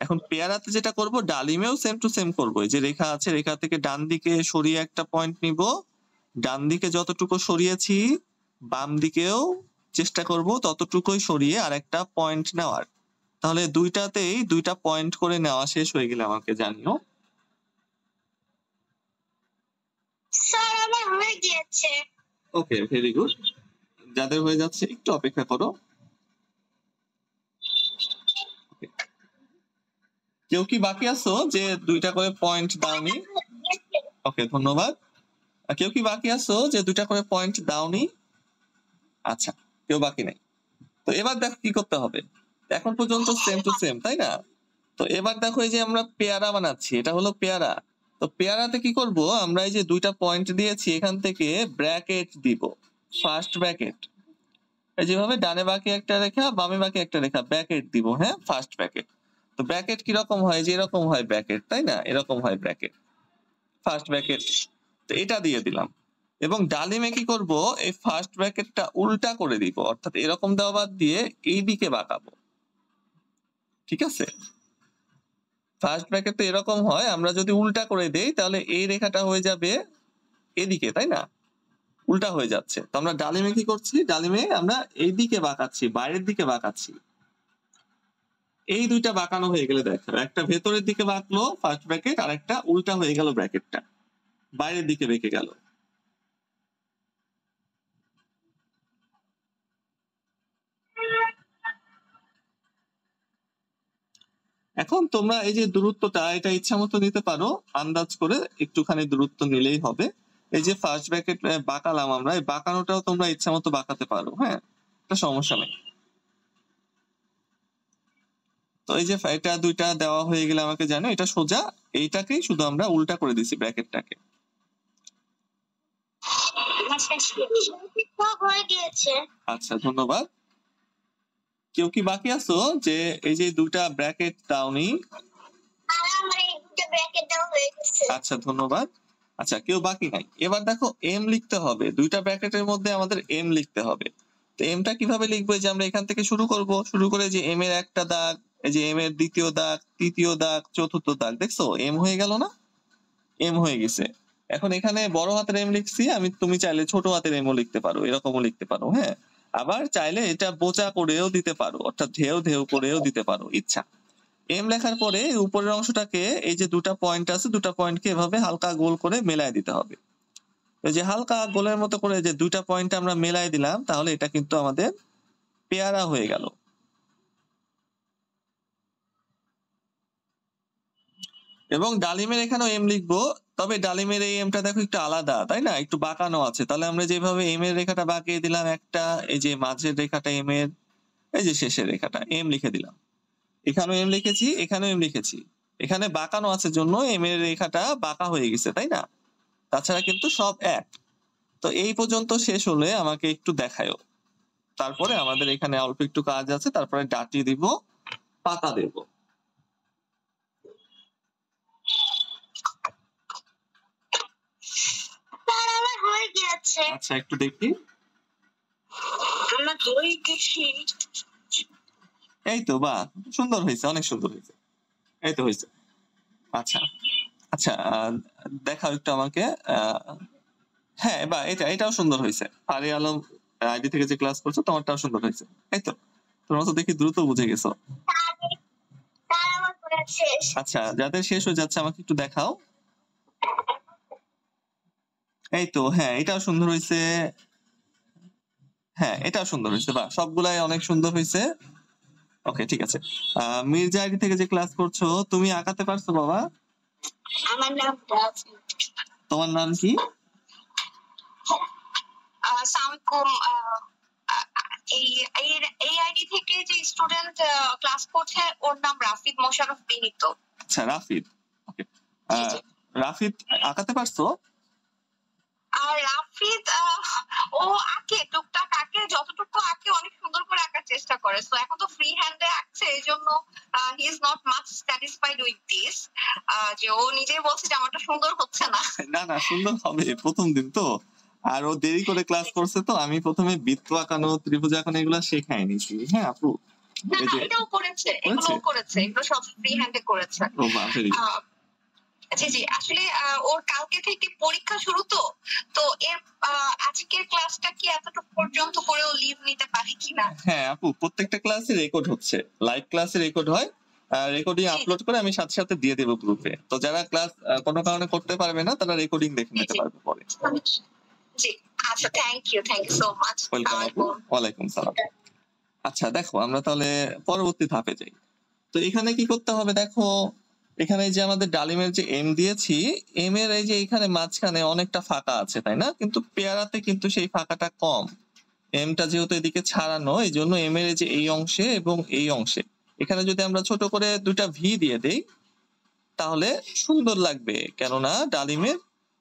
এখন পেয়ারাতে যেটা করব, ডালিমেও সেম টু সেম করবো, এই যে রেখা আছে রেখা থেকে ডান দিকে সরিয়ে একটা পয়েন্ট নিব, ডান দিকে যতটুকু সরিয়েছি বাম দিকেও চেষ্টা করব ততটুকুই সরিয়ে আরেকটা পয়েন্ট নেওয়ার। তাহলে 2টাতেই 2টা পয়েন্ট করে নেওয়া শেষ হয়ে গেলে আমাকে জানিও।
স্যার আমার হয়ে গিয়েছে।
ওকে ভেরি গুড, যাদের হয়ে যাচ্ছে একটু অপেক্ষা করো। কেউ কি বাকি আছো যে 2টা করে পয়েন্ট দাওনি? ওকে ধন্যবাদ। কেউ কি বাকি আছো যে 2টা করে পয়েন্ট দাওনি? আচ্ছা কেউ বাকি নাই। তো এবার দেখো কি করতে হবে, এখন পর্যন্ত সেম টু সেম, তাই না? তো এবার দেখো এই যে আমরা পেয়ারা বানাচ্ছি, এটা হলো পেয়ারা। তো পেয়ারাতে কি করব, আমরা এই যে দুইটা পয়েন্ট দিয়েছি এখান থেকে ব্র্যাকেট দিব, ফার্স্ট ব্র্যাকেট, এই যেভাবে ডানে বাঁকে একটা রেখা বামে বাঁকে একটা রেখা ব্র্যাকেট দিব, হ্যাঁ, ফার্স্ট ব্র্যাকেট। তো ব্র্যাকেট কিরকম হয়, যে এরকম হয় ব্র্যাকেট, তাই না? এরকম হয় ব্র্যাকেট, ফার্স্ট ব্র্যাকেট। তো এটা দিয়ে দিলাম। এবং ডালিমে কি করব, এই ফার্স্ট ব্র্যাকেটটা উল্টা করে দিব, অর্থাৎ এরকম দেওয়া বাদ দিয়ে এই দিকে বাঁকাবো, ঠিক আছে? ফার্স্ট ব্র্যাকেট তো এরকম হয়, আমরা যদি উল্টা করে দেই তাহলে এই রেখাটা হয়ে যাবে এদিকে, তাই না? উল্টা হয়ে যাচ্ছে। তো আমরা ডালিমে কি করছি, ডালিমে আমরা এই দিকে বাঁকাচ্ছি, বাইরের দিকে বাঁকাচ্ছি। এই দুইটা বাঁকানো হয়ে গেলে দেখো, একটা ভেতরের দিকে বাঁকলো ফার্স্ট ব্র্যাকেট, আর একটা উল্টা হয়ে গেল ব্র্যাকেটটা, বাইরের দিকে বেঁকে গেল। এখন তোমরা এই যে দূরত্বটা, এটা ইচ্ছা মতো নিতে পারো, আন্দাজ করে একটুখানি দূরত্ব নিলেই হবে। এই যে ফার্স্ট ব্র্যাকেট বাঁকালাম আমরা, এই বাঁকানোটাও তোমরা ইচ্ছা মতো বাঁকাতে পারো, হ্যাঁ, এটা সমস্যা নেই। তো এই যে এটা দুইটা দেওয়া হয়ে গেলে আমাকে জানো, এটা সোজা, এইটাকেই শুধু আমরা উল্টা করে দিছি ব্র্যাকেটটাকে।
হয়ে গিয়েছে।
আচ্ছা, ধন্যবাদ। কেউ কি বাকি আছো যে এই যে দুইটা ব্র্যাকেট দাওনি?
আর আমার এই দুটো ব্র্যাকেট দাও হয়ে গেছে।
আচ্ছা, ধন্যবাদ। আচ্ছা, কেউ বাকি নাই। এবার দেখো এম লিখতে হবে, দুইটা ব্র্যাকেটের মধ্যে আমাদের এম লিখতে হবে। তো এমটা কিভাবে লিখবো, যে আমরা এখান থেকে শুরু করব, শুরু করে যে এম এর একটা দাগ, এই যে এম এর দ্বিতীয় দাগ, তৃতীয় দাগ, চতুর্থ দাগ, দেখছো এম হয়ে গেল না? এম হয়ে গেছে। এখন এখানে বড় হাতের এম লিখছি আমি, তুমি চাইলে ছোট হাতের এমও লিখতে পারো, এরকমও লিখতে পারো, হ্যাঁ। আবার চাইলে এটা বোচা করেও দিতে পারো, অর্থাৎ ঢেউ ঢেউ করেও দিতে পারো, ইচ্ছা। এম লেখার পরে উপরের অংশটাকে, এই যে দুটা পয়েন্ট আছে, দুটা পয়েন্টকে এভাবে হালকা গোল করে মেলায় দিতে হবে। এই যে হালকা গোলের মতো করে যে দুইটা পয়েন্ট আমরা মেলাই দিলাম, তাহলে এটা কিন্তু আমাদের পেয়ারা হয়ে গেল। এবং ডালিমের এখানেও এম লিখবো, তবে ডালিমের এই এমটা দেখো একটু আলাদা, তাই না? একটু বাঁকানো আছে। তাহলে আমরা যেভাবে এম এর রেখাটা বাঁকিয়ে দিলাম একটা, এই যে মাঝের রেখাটা এম এর, এই যে শেষের রেখাটা এম লিখে দিলাম, এখানেও এম লিখেছি, এখানেও এম লিখেছি। এখানে বাঁকানো আছে জন্য এম এর রেখাটা বাঁকা হয়ে গেছে, তাই না? তাছাড়া কিন্তু সব এক। তো এই পর্যন্ত শেষ হলে আমাকে একটু দেখায়ও। তারপরে আমাদের এখানে অল্প একটু কাজ আছে, তারপরে ডাটি দিব, পাতা দেব।
স্যার আমার হয়ে গিয়েছে।
আচ্ছা, একটু দেখি।
আমার হয়ে গেছে।
এই তো, বাহ, সুন্দর হয়েছে, অনেক সুন্দর হয়েছে, এই তো হয়েছে। আচ্ছা আচ্ছা, দেখাও একটু আমাকে। হ্যাঁ, বা এটাও সুন্দর হয়েছে। আরে আলম আইডি থেকে যে ক্লাস করছো, তোমারটাও সুন্দর হয়েছে। এই তো, তোমরা তো দেখি দ্রুত বুঝে গেছো।
স্যার আমার পড়া শেষ।
আচ্ছা, যাদের শেষ হয়ে যাচ্ছে আমাকে একটু দেখাও। এই তো, হ্যাঁ, এটাও সুন্দর হয়েছে। হ্যাঁ, এটাও সুন্দর হয়েছে, বাহ, সবগুলাই অনেক সুন্দর হয়েছে। ওকে, ঠিক আছে। মির্জা আইডি থেকে যে ক্লাস করছো, তুমি আঁকাতে পারছো বাবা?
আমার নাম রাফি।
তোমার নাম কি?
আসসালামু এই এই আইডি থেকে যে স্টুডেন্ট ক্লাস করছে ওর নাম রাফিদ মোশাররফ বিনীত।
আচ্ছা, রাফিদ। ওকে, রাফিদ আঁকাতে পারছো?
আর রাফিদ ও আঁকে, টুকটাক আঁকে, যতটুকু আঁকে অনেক সুন্দর করে আঁকার চেষ্টা করে। সো এখন তো ফ্রি হ্যান্ডে আঁকছে, এই জন্য he is not much satisfied with this, যে ও নিজেই বলছে যে আমারটা সুন্দর হচ্ছে না।
না না, সুন্দর হবে, প্রথম দিন তো। আর ও দেরি করে ক্লাস করছে, তো আমি প্রথমে বৃত্ত আঁকানো, ত্রিভুজ আঁকানো এগুলো শেখাই নিছি, হ্যাঁ আপু।
না
এই
না,
যে
এটাও করেছে, এগুলোও করেছে, এগুলো সব ফ্রি হ্যান্ডে করেছে।
ও বাহ, very good।
জি জি, আসলে ওর কালকে থেকে পরীক্ষা শুরু, তো তো এর আজকের ক্লাসটা কি এতটুকু পর্যন্ত করেও লিভ নিতে পারি কিনা?
হ্যাঁ আপু, প্রত্যেকটা ক্লাসে রেকর্ড হচ্ছে, লাইভ ক্লাসে রেকর্ড হয়, রেকর্ডিং
জি
আপলোড করে আমি সাথে সাথে দিয়ে দেবো গ্রুপে। তো যারা ক্লাস কোনো কারণে করতে পারবে না, তারা রেকর্ডিং দেখে
জি
নিতে
জি
পারবে পরে।
জি, আচ্ছা, thank you so much.
Welcome আপু, ওয়ালাইকুম সালাম। আচ্ছা, দেখো আমরা তাহলে পরবর্তী ধাপে যাই। তো এখানে কি করতে হবে দেখো, এখানে যে আমাদের ডালিমের যে এম দিয়েছি, এম এর এই যে এখানে মাঝখানে অনেকটা ফাঁকা আছে, তাই না? কিন্তু পেয়ারাতে কিন্তু সেই ফাঁকাটা কম। এমটা যেহেতু এদিকে ছাড়ানো, এই জন্য এম এর এই যে এই অংশে এবং এই অংশে এখানে যদি আমরা ছোট করে দুইটা ভি দিয়ে দেই তাহলে সুন্দর লাগবে, কেননা ডালিমের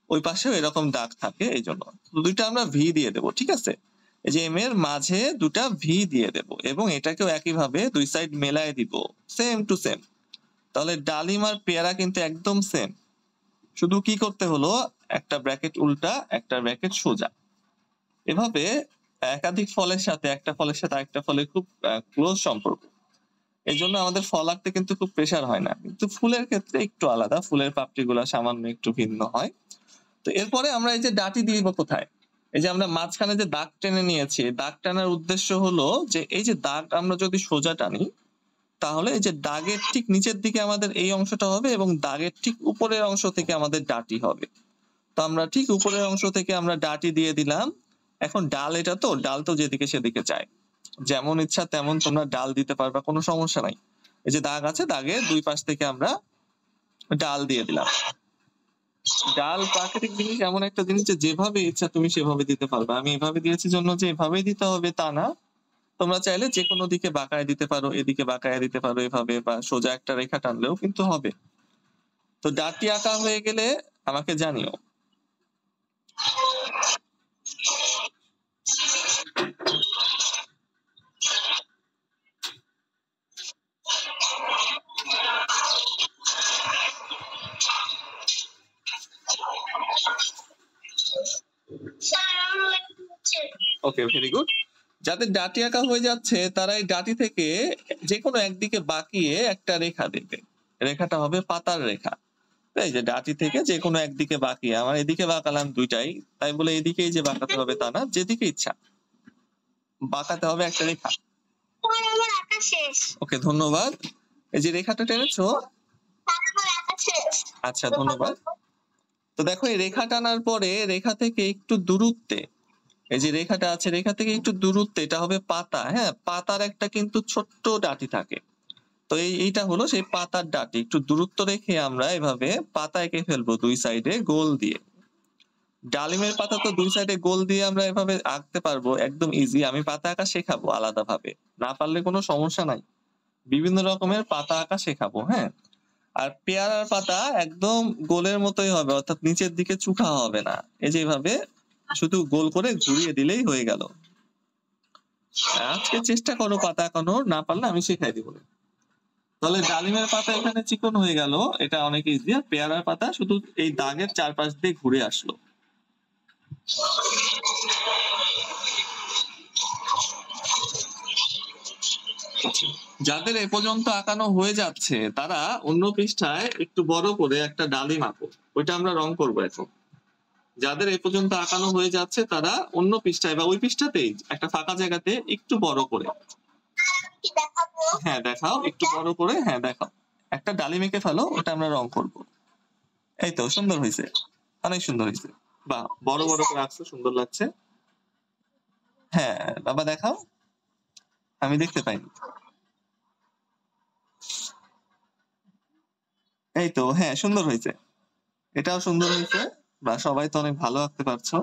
ওই পাশেও এরকম দাগ থাকে, এই জন্য দুইটা আমরা ভি দিয়ে দেবো। ঠিক আছে, এই যে এম এর মাঝে দুটা ভি দিয়ে দেব এবং এটাকেও একইভাবে দুই সাইড মেলায় দিব সেম টু সেম। তাহলে ডালিম আর পেয়ারা কিন্তু একদম সেম, শুধু কি করতে হলো একটা ব্র্যাকেট উল্টা একটা ব্র্যাকেট সোজা। এভাবে একাধিক ফলের সাথে একটা ফলের সাথে আরেকটা ফলের খুব ক্লোজ সম্পর্ক, এই জন্য আমাদের ফল আঁকতে কিন্তু খুব প্রেসার হয় না। কিন্তু ফুলের ক্ষেত্রে একটু আলাদা, ফুলের পাপড়িগুলো সামান্য একটু ভিন্ন হয়। তো এরপরে আমরা এই যে ডাটি দিব কোথায়, এই যে আমরা মাঝখানে যে দাগ টেনে নিয়েছি, দাগ টানার উদ্দেশ্য হলো যে এই যে দাগ আমরা যদি সোজা টানি তাহলে এই যে দাগের ঠিক নিচের দিকে আমাদের এই অংশটা হবে এবং দাগের ঠিক উপরের অংশ থেকে আমাদের ডাটি হবে। তো আমরা ঠিক উপরের অংশ থেকে আমরা ডাটি দিয়ে দিলাম। এখন ডাল, এটা তো ডাল তো যেদিকে সেদিকে যায়, যেমন ইচ্ছা তেমন তোমরা ডাল দিতে পারবা, কোনো সমস্যা নাই। এই যে দাগ আছে, দাগের দুই পাশ থেকে আমরা ডাল দিয়ে দিলাম। ডাল প্রাকৃতিক জিনিস, এমন একটা জিনিস যে যেভাবে ইচ্ছা তুমি সেভাবে দিতে পারবে। আমি এভাবে দিয়েছি জন্য যে এভাবেই দিতে হবে তা না, তোমরা চাইলে যে কোনো দিকে বাঁকায় দিতে পারো, এদিকে বাঁকায় দিতে পারো এভাবে, বা সোজা একটা রেখা টানলেও কিন্তু হবে। তো ডাটি আঁকা হয়ে গেলে আমাকে জানিও। ওকে, ভেরি গুড। যাদের ডাটি আঁকা হয়ে যাচ্ছে তারা এই ডাটি থেকে যে কোনো একদিকে বাঁকিয়ে একটা রেখা দেবে, রেখাটা হবে পাতার রেখা। এই যে ডাটি থেকে যে কোনো একদিকে বাঁকিয়ে, আমার এদিকে বাঁকালাম দুইটাই, তাই বলে এদিকেই যে বাঁকাতে হবে তা না, যেদিকে ইচ্ছা বাঁকাতে হবে একটা রেখা। ওকে, ধন্যবাদ। এই যে রেখাটা টেনেছো, আচ্ছা ধন্যবাদ। তো দেখো এই রেখা টানার পরে রেখা থেকে একটু দূরত্বে, এই যে রেখাটা আছে রেখা থেকে একটু দূরত্বে এটা হবে পাতা। হ্যাঁ, পাতার একটা কিন্তু ছোট্ট ডাটি থাকে, তো এইটা হলো সেই পাতার ডাটি। একটু দূরত্ব রেখে আমরা এভাবে পাতা এঁকে ফেলবো দুই সাইডে গোল দিয়ে। ডালিমের পাতা তো দুই সাইডে গোল দিয়ে আমরা এভাবে আঁকতে পারবো, একদম ইজি। আমি পাতা আঁকা শেখাবো আলাদা ভাবে, না পারলে কোনো সমস্যা নাই, বিভিন্ন রকমের পাতা আঁকা শেখাবো। হ্যাঁ, আর পেয়ারার পাতা একদম গোলের মতোই হবে, অর্থাৎ নিচের দিকে চুখা হবে না, এই যে এভাবে শুধু গোল করে ঘুরিয়ে দিলেই হয়ে গেল। আজকে চেষ্টা করো পাতা আঁকানো, না পারলে আমি শেখাই দিব। তাহলে ডালিমের পাতা এখানে চিকন হয়ে গেল, এটা অনেক ইজি। আর পেয়ারার পাতা শুধু এই দাগের চারপাশ দিয়ে ঘুরে আসলো। যাদের এ পর্যন্ত আঁকানো হয়ে যাচ্ছে তারা অন্য পৃষ্ঠায় একটু বড় করে একটা ডালিম আঁকো, ওইটা আমরা রং করবো এখন। যাদের এ পর্যন্ত আঁকানো হয়ে যাচ্ছে তারা অন্য পৃষ্ঠায় বা ওই পৃষ্ঠাতেই একটা ফাঁকা জায়গাতে একটু বড় করে, হ্যাঁ দেখাও একটু বড় করে, হ্যাঁ দেখাও একটা ডালিম এঁকে ফেলো, ওটা আমরা রং করব। এই তো সুন্দর হয়েছে, অনেক সুন্দর হয়েছে, বাহ বড় বড় করে আঁকছো, সুন্দর লাগছে। হ্যাঁ বাবা দেখাও, আমি দেখতে পাইনি। এই তো, হ্যাঁ সুন্দর হয়েছে, এটাও সুন্দর হয়েছে, বা সবাই তো অনেক ভালো আঁকতে পারছো।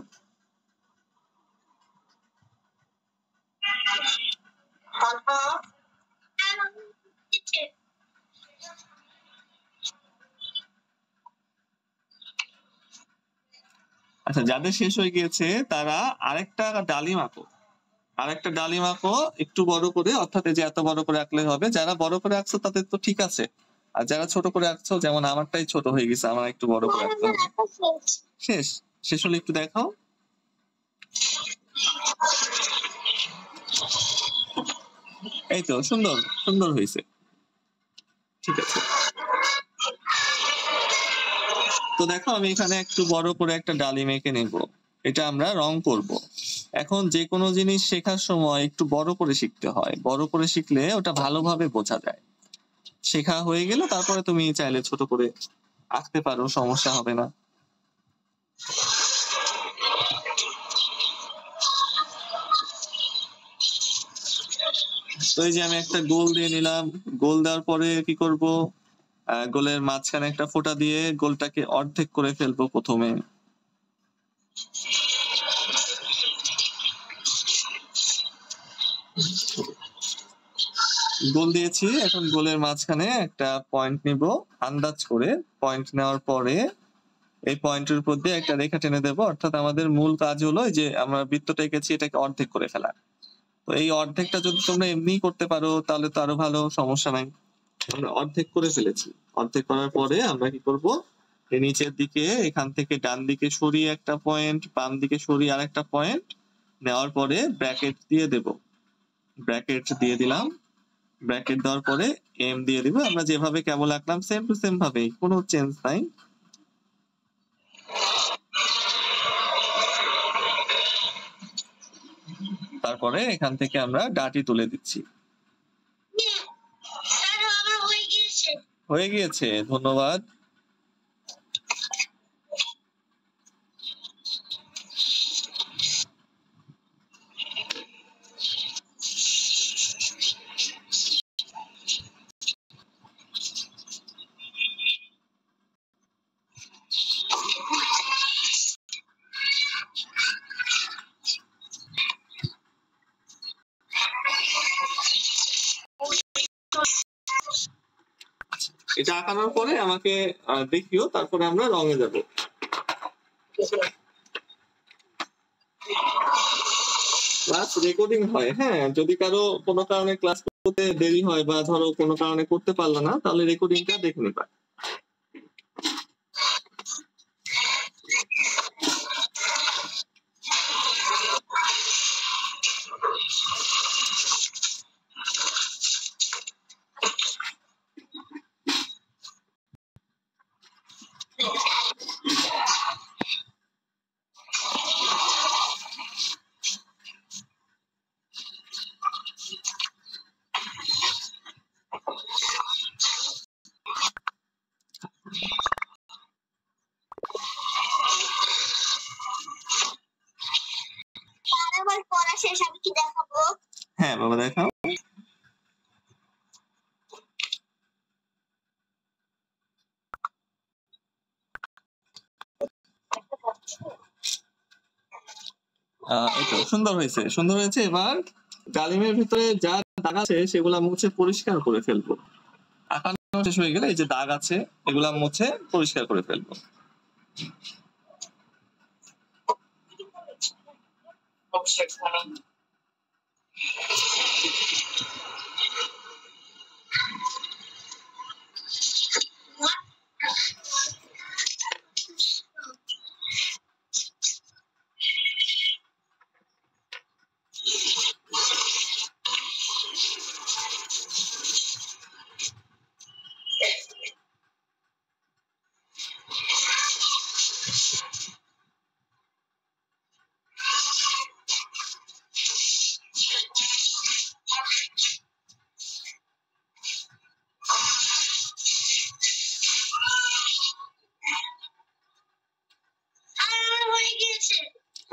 আচ্ছা, যাদের শেষ হয়ে গিয়েছে তারা আরেকটা ডালিম আঁকো, আরেকটা ডালিম আঁকো একটু বড় করে, অর্থাৎ এই যে এত বড় করে আঁকলে হবে। যারা বড় করে আঁকছো তাদের তো ঠিক আছে, আর যারা ছোট করে আঁকছো, যেমন আমারটাই ছোট হয়ে গেছে, আমার একটু বড় করে আঁকতে হবে। শেষ, শেষ হলে একটু দেখাও। এই তো সুন্দর, সুন্দর হয়েছে, ঠিক আছে। তো দেখো আমি এখানে একটু বড় করে একটা ডালিম এঁকে নেব, এটা আমরা রং করব। এখন যে কোনো জিনিস শেখার সময় একটু বড় করে শিখতে হয়, বড় করে শিখলে ওটা ভালোভাবে বোঝা যায়। শেখা হয়ে গেলে তারপরে তুমি চাইলে ছোট করে আঁকতে পারো, সমস্যা হবে না। তো এই যে আমি একটা গোল দিয়ে নিলাম, গোল দেওয়ার পরে কি করব, গোলের মাঝখানে একটা ফোঁটা দিয়ে গোলটাকে অর্ধেক করে ফেলবো প্রথমে। গোল দিয়েছি, এখন গোলের মাঝখানে একটা পয়েন্ট নিব আন্দাজ করে। পয়েন্ট নেওয়ার পরে এই পয়েন্টের উপর দিয়ে একটা রেখা টেনে দেবো, অর্থাৎ আমাদের মূল কাজ হলো যে আমরা বৃত্তটা এঁকেছি এটাকে অর্ধেক করে ফেলা। তো এই অর্ধেকটা যদি তোমরা এমনি করতে পারো তাহলে তো আরো ভালো, সমস্যা নাই। আমরা অর্ধেক করে ফেলেছি। অর্ধেক করার পরে আমরা কি করব, এই নিচের দিকে এখান থেকে ডান দিকে সরিয়ে একটা পয়েন্ট, বাম দিকে সরিয়ে আরেকটা পয়েন্ট নেওয়ার পরে ব্র্যাকেট দিয়ে দেব। ব্র্যাকেট দিয়ে দিলাম। ব্র্যাকেট দেওয়ার পরে এম দিয়ে দিব। আমরা যেভাবে কেবল আঁকলাম সেম টু সেম ভাবেই, কোনো চেঞ্জ নাই। তারপরে এখান থেকে আমরা ডাটি তুলে দিচ্ছি। হয়ে গিয়েছে, ধন্যবাদ। এটা আঁকানোর পরে আমাকে দেখিও, তারপরে আমরা রঙে যাব। ক্লাস রেকর্ডিং হয়, হ্যাঁ। যদি কারো কোনো কারণে ক্লাস করতে দেরি হয় বা ধরো কোনো কারণে করতে পারলো না, তাহলে রেকর্ডিংটা দেখে নিবা। হ্যাঁ বাবা, দেখাও। এইতো সুন্দর হয়েছে, সুন্দর হয়েছে। এবার ডালিমের ভিতরে যা দাগ আছে সেগুলা মুছে পরিষ্কার করে ফেলবো। আঁকানো শেষ হয়ে গেলে এই যে দাগ আছে এগুলা মুছে পরিষ্কার করে ফেলবো।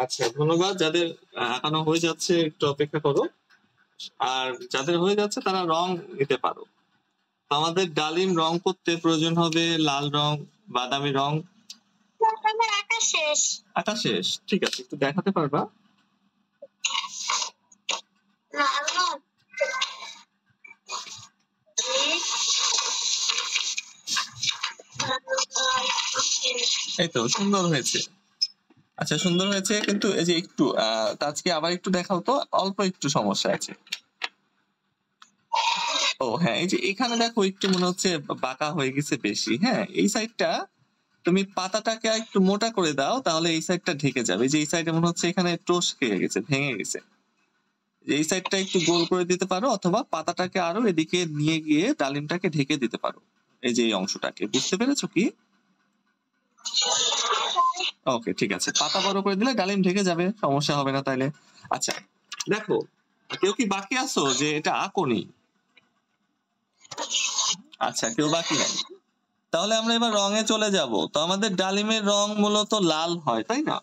আচ্ছা, ধন্যবাদ। যাদের আঁকানো হয়ে যাচ্ছে একটু অপেক্ষা করো, আর যাদের হয়ে যাচ্ছে তারা রং নিতে পারো। আমাদের ডালিম রং করতে প্রয়োজন হবে লাল রং, বাদামি রং। আঁকা শেষ, ঠিক আছে। একটু দেখাতে পারবা? এই তো সুন্দর হয়েছে। আচ্ছা, সুন্দর হয়েছে, কিন্তু এই যে একটু আজকে আবার একটু দেখাও তো, অল্প একটু সমস্যা আছে। ও হ্যাঁ, এই যে এখানে দেখো একটু মনে হচ্ছে বাঁকা হয়ে গেছে বেশি। হ্যাঁ, এই সাইডটা তুমি পাতাটাকে একটু মোটা করে দাও, তাহলে এই সাইডটা ঢেকে যাবে। যে এই সাইডে মনে হচ্ছে এখানে টোস খেয়ে গেছে, ভেঙে গেছে। এই সাইডটা একটু গোল করে দিতে পারো, অথবা পাতাটাকে আরো এদিকে নিয়ে গিয়ে ডালিমটাকে ঢেকে দিতে পারো। এই যে এই অংশটাকে, বুঝতে পেরেছো কি? ওকে, ঠিক আছে। পাতা বড় করে দিলে ডালিম ঢেকে যাবে, সমস্যা হবে না তাইলে। আচ্ছা দেখো, কেউ কি বাকি আছো যে এটা আঁকোনি? আচ্ছা, কেউ বাকি নাই। তাহলে আমরা এবার রঙে চলে যাব। তো আমাদের ডালিমের রং মূলত লাল হয়, তাই না?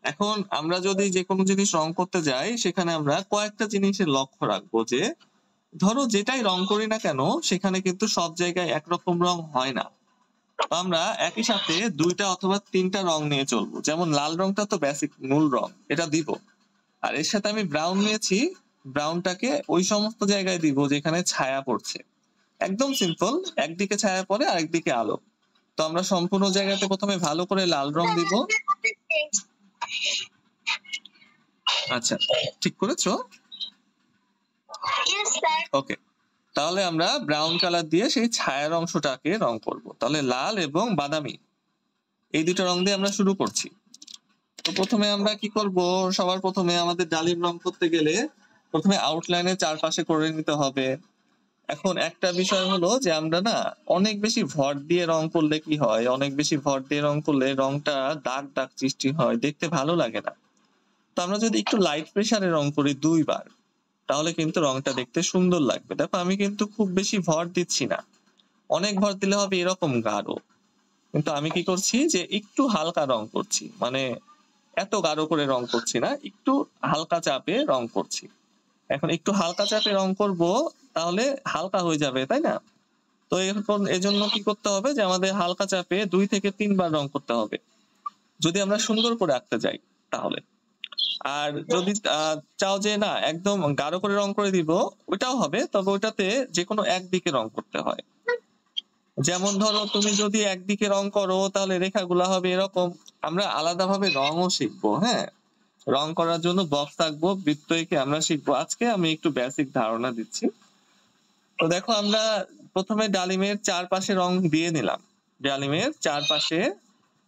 এখন আমরা যদি যে কোনো জিনিস রং করতে যাই, সেখানে আমরা কয়েকটা জিনিসের লক্ষ্য রাখবো। যে ধরো যেটাই রং করি না কেন, সেখানে কিন্তু সব জায়গায় একরকম রং হয় না। তো আমরা একই সাথে দুইটা অথবা তিনটা রং নিয়ে চলবো। যেমন লাল রংটা তো বেসিক মূল রং, এটা দিব। আর এর সাথে আমি ব্রাউন নিয়েছি, ব্রাউনটাকে ওই সমস্ত জায়গায় দিব যেখানে ছায়া পড়ছে। একদম সিম্পল, একদিকে ছায়া পড়ে আরেকদিকে আলো। তো আমরা সম্পূর্ণ জায়গাতে প্রথমে ভালো করে লাল রং দিব। আচ্ছা, ঠিক করেছো? ওকে, তাহলে আমরা ব্রাউন কালার দিয়ে সেই ছায়ার অংশটাকে রং করব। তাহলে লাল এবং বাদামি এই দুটো রং দিয়ে আমরা শুরু করছি। তো প্রথমে আমরা কি করব, সবার প্রথমে আমাদের ডালিম রং করতে গেলে প্রথমে আউটলাইনের চারপাশে করে নিতে হবে। এখন একটা বিষয় হলো যে আমরা না অনেক বেশি ভর দিয়ে রং করলে কি হয়, অনেক বেশি ভর দিয়ে রং করলে রংটা দাগ দাগ সৃষ্টি হয়, দেখতে ভালো লাগে না। তো আমরা যদি একটু লাইট প্রেসারে রং করি 2 বার, তাহলে কিন্তু রংটা দেখতে সুন্দর লাগবে। দেখো আমি কিন্তু খুব বেশি ভর দিচ্ছি না, অনেক ভর দিলে হবে এরকম গাঢ়, কিন্তু আমি কি করছি যে একটু হালকা রং করছি, মানে এত গাঢ় করে রং করছি না, একটু হালকা চাপে রং করছি। এখন একটু হালকা চাপে রং করব, তাহলে হালকা হয়ে যাবে, তাই না? তো এখন এজন্য কি করতে হবে যে আমাদের হালকা চাপে 2 থেকে 3 বার রং করতে হবে যদি আমরা সুন্দর করে আঁকতে যাই তাহলে। আর যদি চাও যে না একদম গাঢ় করে রং করে দিব, ওইটাও হবে, তবে ওইটাতে যে কোনো একদিকে রং করতে হয়। যেমন ধরো তুমি যদি একদিকে রং করো তাহলে রেখাগুলা হবে এরকম। আমরা আলাদাভাবে রংও শিখবো, হ্যাঁ, রং করার জন্য বক্স আঁকবো, বৃত্ত এঁকে আমরা শিখবো। আজকে আমি একটু বেসিক ধারণা দিচ্ছি। তো দেখো আমরা প্রথমে ডালিমের চারপাশে রং দিয়ে নিলাম, ডালিমের চারপাশে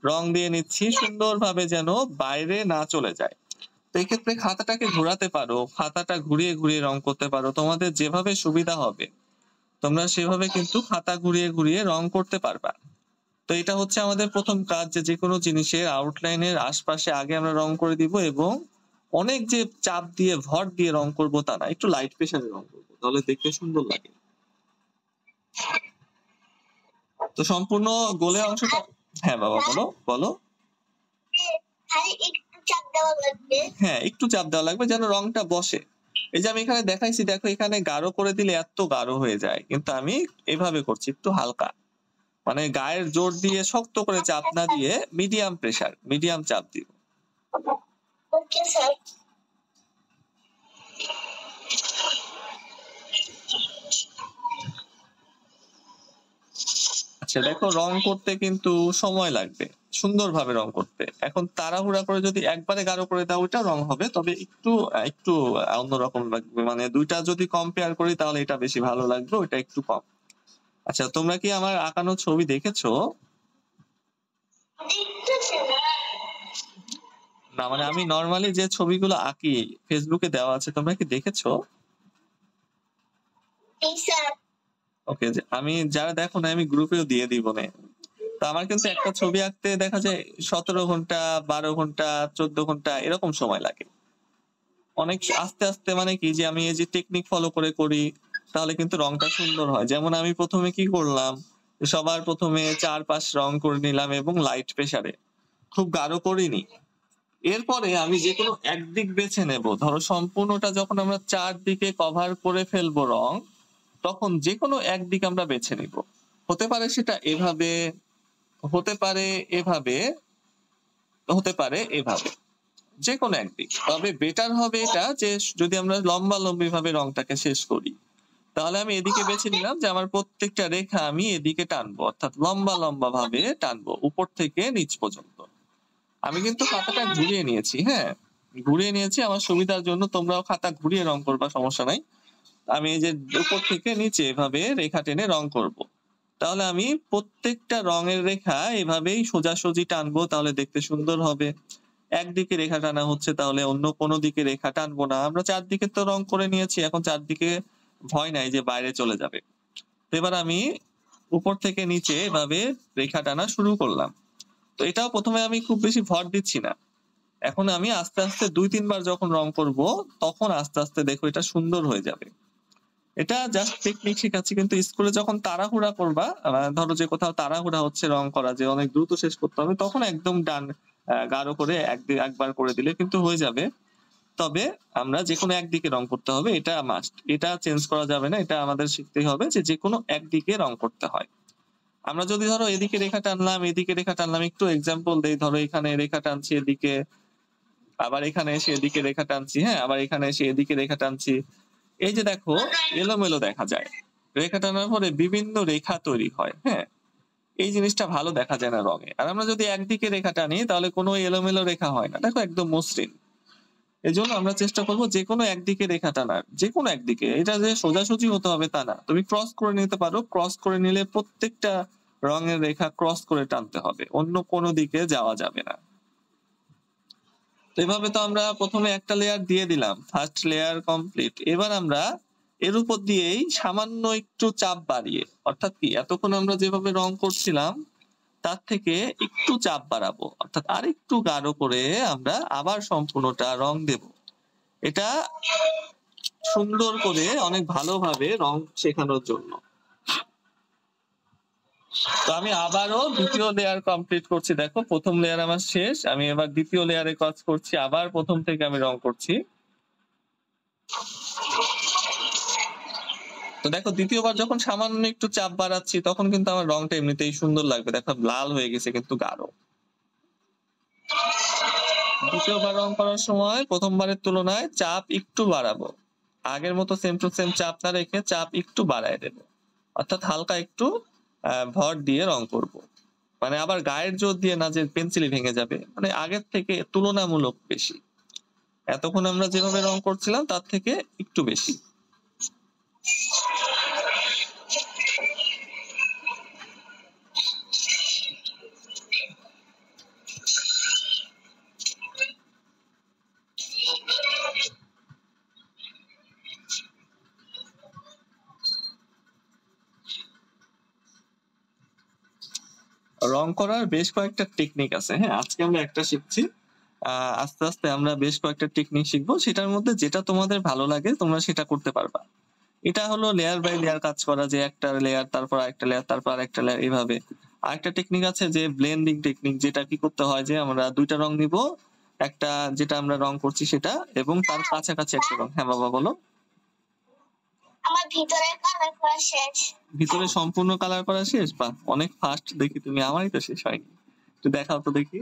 রং দিয়ে নিচ্ছি সুন্দরভাবে যেন বাইরে না চলে যায়। তো এই ক্ষেত্রে খাতাটাকে ঘোরাতে পারো, খাতাটা ঘুরিয়ে ঘুরিয়ে রং করতে পারো, তোমাদের যেভাবে সুবিধা হবে তোমরা সেভাবে কিন্তু খাতা ঘুরিয়ে ঘুরিয়ে রং করতে পারবা। তো এটা হচ্ছে আমাদের প্রথম কাজ, যে কোনো জিনিসের আউটলাইনের আশপাশে আগে আমরা রং করে দিব, এবং অনেক যে চাপ দিয়ে ভর দিয়ে রং করব তা না, একটু লাইট প্রেসারে রং করবো, তাহলে দেখতে সুন্দর লাগে। তো সম্পূর্ণ গোলের অংশটা, হ্যাঁ বাবা বলো বলো। হ্যাঁ, একটু চাপ দেওয়া লাগবে যেন রংটা বসে। এই যে আমি এখানে দেখাইছি, দেখো এখানে গাঢ় করে দিলে এত গাঢ় হয়ে যায়, কিন্তু আমি এভাবে করছি একটু হালকা, মানে গায়ের জোর দিয়ে শক্ত করে চাপ না দিয়ে মিডিয়াম প্রেসার, মিডিয়াম চাপ দিব। Okay sir. আচ্ছা দেখো, রং করতে কিন্তু সময় লাগবে সুন্দরভাবে রং করতে। এখন তাড়াহুড়া করে যদি একবারে গাঢ় করে দাও ওইটা রং হবে, তবে একটু একটু অন্যরকম লাগবে, মানে দুইটা যদি কম্পেয়ার করি তাহলে এটা বেশি ভালো লাগবে, ওইটা একটু কম। আচ্ছা তোমরা কি আমার আঁকানো ছবি দেখেছো? না মানে আমি নরমালি যে ছবিগুলো আঁকি ফেসবুকে দেওয়া আছে, তোমরা কি দেখেছো? ওকে, আমি যারা দেখো না আমি গ্রুপেও দিয়ে দিব না। তো আমার কিন্তু একটা ছবি আঁকতে দেখা যায় 17 ঘন্টা, 12 ঘন্টা, 14 ঘন্টা এরকম সময় লাগে। অনেক আস্তে আস্তে, মানে কি যে আমি এই যে টেকনিক ফলো করে করি তাহলে কিন্তু রংটা সুন্দর হয়। যেমন আমি প্রথমে কি করলাম, সবার প্রথমে চারপাশ রং করে নিলাম এবং লাইট প্রেসারে, খুব গাঢ় করিনি। এরপরে আমি যে কোনো একদিক বেছে নেব, ধরো সম্পূর্ণটা যখন আমরা চারদিকে কভার করে ফেলবো রং, তখন যে কোনো একদিক আমরা বেছে নিব। হতে পারে সেটা এভাবে, হতে পারে এভাবে, হতে পারে এভাবে, যে কোনো একদিক। তবে বেটার হবে এটা যে যদি আমরা লম্বা লম্বি ভাবে রংটাকে শেষ করি, তাহলে আমি এদিকে বেছে নিলাম যে আমার প্রত্যেকটা রেখা আমি এদিকে টানবো, অর্থাৎ লম্বা লম্বা ভাবে টানবো উপর থেকে নিচ পর্যন্ত। আমি কিন্তু খাতাটা ঘুরিয়ে নিয়েছি, হ্যাঁ ঘুরিয়ে নিয়েছি আমার সুবিধার জন্য, তোমরাও খাতা ঘুরিয়ে রং করবা, সমস্যা নাই। আমি এই যে উপর থেকে নিচে এভাবে রেখা টেনে রং করব, তাহলে আমি প্রত্যেকটা রঙের রেখা এভাবেই সোজাসুজি টানবো, তাহলে দেখতে সুন্দর হবে। একদিকে রেখা টানা হচ্ছে, তাহলে অন্য কোনো দিকে রেখা টানবো না। আমরা চারদিকে তো রং করে নিয়েছি, এখন চারদিকে ভয় নাই যে বাইরে চলে যাবে। এবার আমি উপর থেকে নিচে এভাবে রেখা টানা শুরু করলাম। তো এটাও প্রথমে আমি খুব বেশি ভর দিচ্ছি না, এখন আমি আস্তে আস্তে 2-3 বার যখন রং করব তখন আস্তে আস্তে দেখো এটা সুন্দর হয়ে যাবে। এটা জাস্ট টেকনিক শেখাচ্ছি, কিন্তু স্কুলে যখন তাড়াহুড়া করবা, ধরো যে কোথাও তাড়াহুড়া হচ্ছে রং করা, যে অনেক দ্রুত শেষ করতে হবে, তখন একদম ডান গাঢ় করে একবার করে দিলে কিন্তু হয়ে যাবে। তবে আমরা যে কোনো একদিকে রং করতে হবে, এটা মাস্ট, এটা চেঞ্জ করা যাবে না, এটা আমাদের শিখতেই হবে যে কোনো একদিকে রং করতে হয়। আমরা যদি ধরো এদিকে রেখা টানলাম, এদিকে রেখা টানলাম, একটু এক্সাম্পল দেই, ধরো এখানে রেখা টানছি এদিকে, আবার এখানে এসে এদিকে রেখা টানছি, হ্যাঁ, আবার এখানে এসে এদিকে রেখা টানছি। এই যে দেখো এলোমেলো দেখা যায়, রেখা টানার পরে বিভিন্ন রেখা তৈরি হয়, হ্যাঁ, এই জিনিসটা ভালো দেখা যায় না রঙে। আর আমরা যদি একদিকে রেখা টানি তাহলে কোনো এলোমেলো রেখা হয় না, দেখো একদম মসৃণ। এই জন্য আমরা চেষ্টা করবো যে কোনো একদিকে রেখা টানার, যে কোনো একদিকে, এটা যে সোজাসুজি হতে হবে তা না, তুমি ক্রস করে নিতে পারো, ক্রস করে নিলে প্রত্যেকটা রঙের রেখা ক্রস করে টানতে হবে, অন্য কোনো দিকে যাওয়া যাবে না। তো এভাবে তো আমরা প্রথমে একটা লেয়ার দিয়ে দিলাম, ফার্স্ট লেয়ার কমপ্লিট। এবার আমরা এর উপর দিয়েই সামান্য একটু চাপ বাড়িয়ে, অর্থাৎ কি এতক্ষণ আমরা যেভাবে রং করছিলাম তার থেকে একটু চাপ বাড়াবো, অর্থাৎ আর একটু গাঢ় করে আমরা আবার সম্পূর্ণটা রং দেব। এটা সুন্দর করে অনেক ভালোভাবে রং শেখানোর জন্য। তো আমি আবারও দ্বিতীয় লেয়ার কমপ্লিট করছি, দেখো প্রথম লেয়ার আমার শেষ, আমি এবার দ্বিতীয় লেয়ারে কাজ করছি, আবার প্রথম থেকে আমি রং করছি। তো দেখো দ্বিতীয়বার যখন সামান্য একটু চাপ বাড়াচ্ছি তখন কিন্তু আমার রংটা এমনিতেই সুন্দর লাগবে, দেখো লাল হয়ে গেছে কিন্তু গাঢ়। দ্বিতীয়বার রং করার সময় প্রথমবারের তুলনায় চাপ একটু বাড়াবো, আগের মতো সেম টু সেম চাপ না রেখে চাপ একটু বাড়ায় দেবো, অর্থাৎ হালকা একটু ভর দিয়ে রং করব, মানে আবার গায়ের জোর দিয়ে না যে পেন্সিলই ভেঙে যাবে, মানে আগের থেকে তুলনামূলক বেশি। এতক্ষণ আমরা যেভাবে রং করছিলাম তার থেকে একটু বেশি। রং করার বেশ কয়েকটা টেকনিক আছে, হ্যাঁ, আজকে আমরা একটা শিখছি, আস্তে আস্তে আমরা বেশ কয়েকটা টেকনিক শিখবো, সেটার মধ্যে যেটা তোমাদের ভালো লাগে তোমরা সেটা করতে পারবা। এটা হলো লেয়ার বাই লেয়ার কাজ করা, যে একটা লেয়ার তারপর আরেকটা লেয়ার তারপর আরেকটা লেয়ার এইভাবে। আরেকটা টেকনিক আছে যে ব্লেন্ডিং টেকনিক, যেটা কি করতে হয় যে আমরা দুইটা রং নিব, একটা যেটা আমরা রং করছি সেটা এবং তার কাছাকাছি একটা রং। হ্যাঁ বাবা বলো।
আমার ভিতরে কালার করা শেষ।
ভিতরে সম্পূর্ণ কালার করা শেষ? বাহ, অনেক ফাস্ট দেখি তুমি, আমারই তো শেষ হয়নি, একটু দেখাও তো দেখি।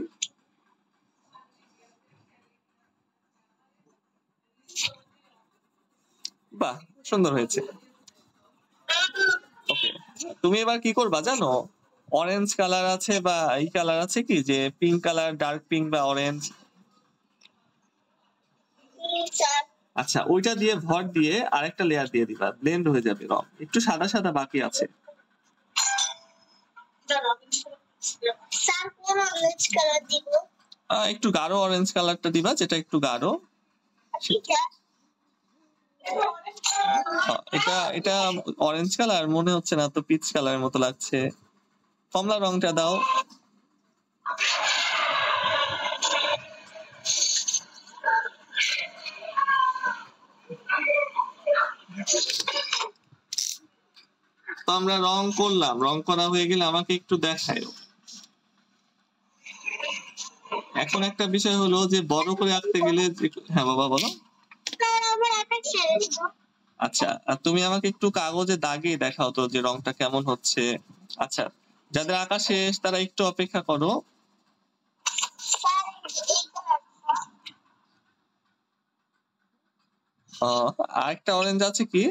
বাহ, সুন্দর হয়েছে। ওকে, তুমি এবার কি করবা জানো, অরেঞ্জ কালার আছে বা এই কালার আছে কি যে পিঙ্ক কালার, ডার্ক পিঙ্ক বা অরেঞ্জ, আচ্ছা ওইটা দিয়ে ভর দিয়ে আরেকটা লেয়ার দিয়ে দিবা, ব্লেন্ড হয়ে যাবে রং, একটু সাদা সাদা বাকি আছে। একটু গাঢ় অরেঞ্জ কালারটা দিবা, যেটা একটু গাঢ়। এটা এটা অরেঞ্জ কালার মনে হচ্ছে না তো, পিচ কালারের মতো লাগছে, কমলা রংটা দাও। তো আমরা রং করলাম, রং করা হয়ে গেলে আমাকে একটু দেখায়ও। এখন একটা বিষয় হলো যে বড় করে আঁকতে গেলে, হ্যাঁ বাবা বলো। আচ্ছা, আর তুমি আমাকে একটু কাগজে দাগিয়ে দেখাও তো যে রংটা কেমন হচ্ছে। আচ্ছা, যাদের আঁকা শেষ তারা একটু অপেক্ষা করো। আরেকটা অরেঞ্জ আছে কি?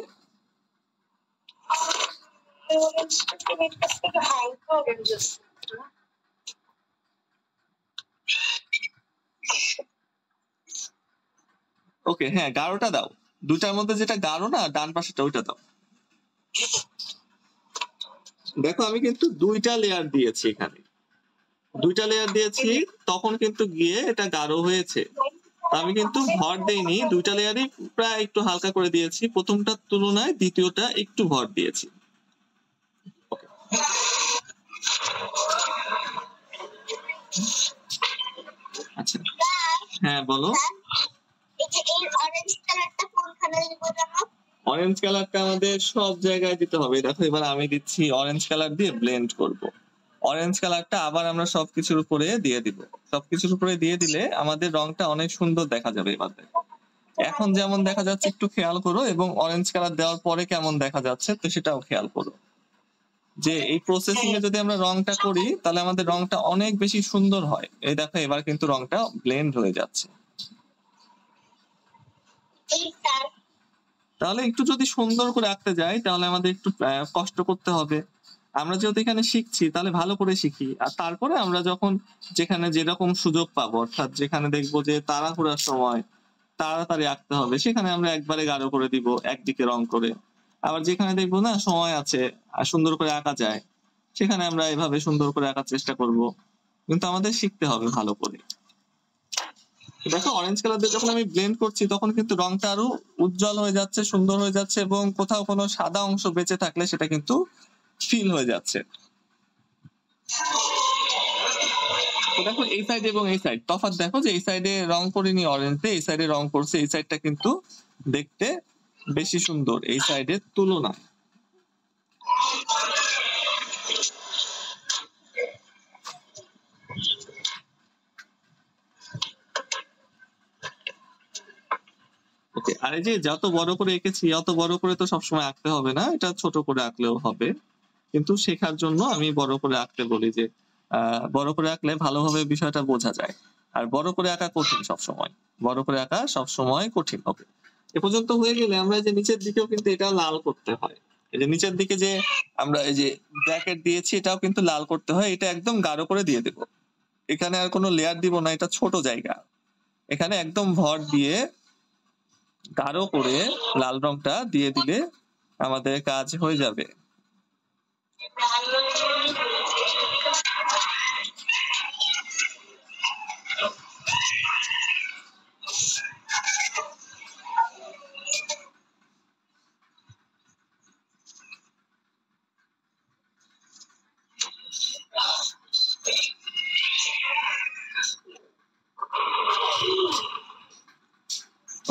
ওকে, হ্যাঁ গাঢ়টা দাও, দুটার মধ্যে যেটা গাঢ় না ডান পাশেটা ওইটা দাও। দেখো আমি কিন্তু দুইটা লেয়ার দিয়েছি, এখানে দুইটা লেয়ার দিয়েছি, তখন কিন্তু গিয়ে এটা গাঢ় হয়েছে। আমি কিন্তু ভর দেইনি, দুইটা লেয়ারই প্রায় একটু হালকা করে দিয়েছি, প্রথমটার তুলনায় দ্বিতীয়টা একটু ভর দিয়েছি। আচ্ছা হ্যাঁ বলো। অরেঞ্জ কালারটা আমাদের সব জায়গায় দিতে হবে, দেখো এবার আমি দিচ্ছি অরেঞ্জ কালার দিয়ে ব্লেন্ড করব। অরেঞ্জ কালারটা আবার আমরা সবকিছুর উপরে দিয়ে দিব, সবকিছুর উপরে দিয়ে দিলে আমাদের রংটা অনেক সুন্দর দেখা যাবে। এবার দেখো এখন যেমন দেখা যাচ্ছে একটু খেয়াল করো, এবং অরেঞ্জ কালার দেওয়ার পরে কেমন দেখা যাচ্ছে তো সেটাও খেয়াল করো, যে এই প্রসেসিং এ যদি আমরা রংটা করি তাহলে আমাদের রংটা অনেক বেশি সুন্দর হয়। এই দেখো এবার কিন্তু রংটা ব্লেন্ড হয়ে যাচ্ছে। তাহলে একটু যদি সুন্দর করে আঁকতে যাই তাহলে আমাদের একটু কষ্ট করতে হবে। আমরা যেহেতু এখানে শিখছি তাহলে ভালো করে শিখি, আর তারপরে আমরা যখন যেখানে যেরকম সুযোগ পাবো, অর্থাৎ যেখানে দেখবো যে তাড়াহুড়ার সময় তাড়াতাড়ি আঁকতে হবে সেখানে আমরা একবারে গাঢ় করে দিব একদিকে রং করে। আবার যেখানে দেখবো না সময় আছে আর সুন্দর করে আঁকা যায় সেখানে আমরা এভাবে সুন্দর করে আঁকার চেষ্টা করব। কিন্তু আমাদের শিখতে হবে ভালো করে। দেখো অরেঞ্জ কালার দিয়ে যখন আমি ব্লেন্ড করছি তখন কিন্তু রংটা আরো উজ্জ্বল হয়ে যাচ্ছে, সুন্দর হয়ে যাচ্ছে, এবং কোথাও কোনো সাদা অংশ বেঁচে থাকলে সেটা কিন্তু ফিল হয়ে যাচ্ছে। তো দেখো এই সাইড এবং এই সাইড তফাৎ দেখো যে এই সাইডে রং করিনি অরেঞ্জ দিয়ে, এই সাইডে রং করছে, এই সাইডটা কিন্তু দেখতে বেশি সুন্দর এই সাইডের তুলনায়। ওকে, আর এই যে যত বড় করে এঁকেছি অত বড় করে তো সবসময় আঁকতে হবে না, এটা ছোট করে আঁকলেও হবে, কিন্তু শেখার জন্য আমি বড় করে আঁকতে বলি যে বড় করে আঁকলে ভালোভাবে বিষয়টা বোঝা যায়। আর বড় করে আঁকা কঠিন সবসময়, বড় করে আঁকা সবসময় কঠিন হবে। এ পর্যন্ত হয়ে গেলে আমরা যে নিচের দিকেও কিন্তু এটা লাল করতে হয়। এই যে নিচের দিকে যে আমরা এই যে ব্র্যাকেট দিয়েছি এটাও কিন্তু লাল করতে হয়, এটা একদম গাঢ় করে দিয়ে দেব। এখানে আর কোনো লেয়ার দিব না, এটা ছোট জায়গা, এখানে একদম ভর দিয়ে গাঢ় করে লাল রংটা দিয়ে দিলে আমাদের কাজ হয়ে যাবে।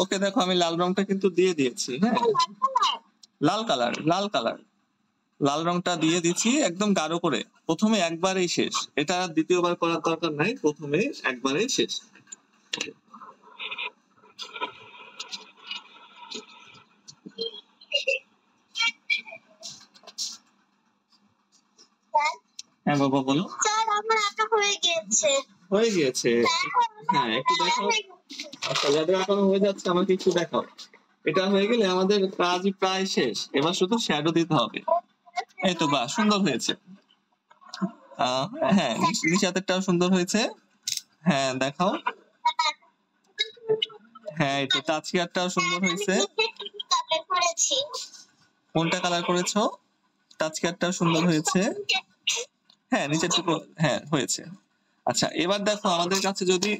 ওকে, দেখো আমি লাল রংটা কিন্তু দিয়ে দিয়েছি। হ্যাঁ, লাল কালার, লাল কালার, লাল রংটা দিয়ে দিচ্ছি একদম গাঢ় করে। প্রথমে একবারেই শেষ, এটা দ্বিতীয়বার করার দরকার নাই, প্রথমে একবারেই শেষ। হ্যাঁ বাবা বলো।
স্যার আমার আঁকা হয়ে গিয়েছে।
হয়ে গিয়েছে? হ্যাঁ একটু দেখাও। আচ্ছা, যাদের এখনো হয়ে যাচ্ছে আমাকে একটু দেখাও। এটা হয়ে গেলে আমাদের কাজ প্রায় শেষ, এবার শুধু শ্যাডো দিতে হবে। এই তো বাহ, সুন্দর হয়েছে। হ্যাঁ নিশাতেরটাও সুন্দর হয়েছে। হ্যাঁ দেখাও। হ্যাঁ এই তো তাজকিয়ারটাও সুন্দর হয়েছে। কোনটা কালার করেছো? তাজকিয়ারটাও সুন্দর হয়েছে। হ্যাঁ নিচেরটুকু হ্যাঁ হয়েছে। আচ্ছা এবার দেখো আমাদের কাছে যদি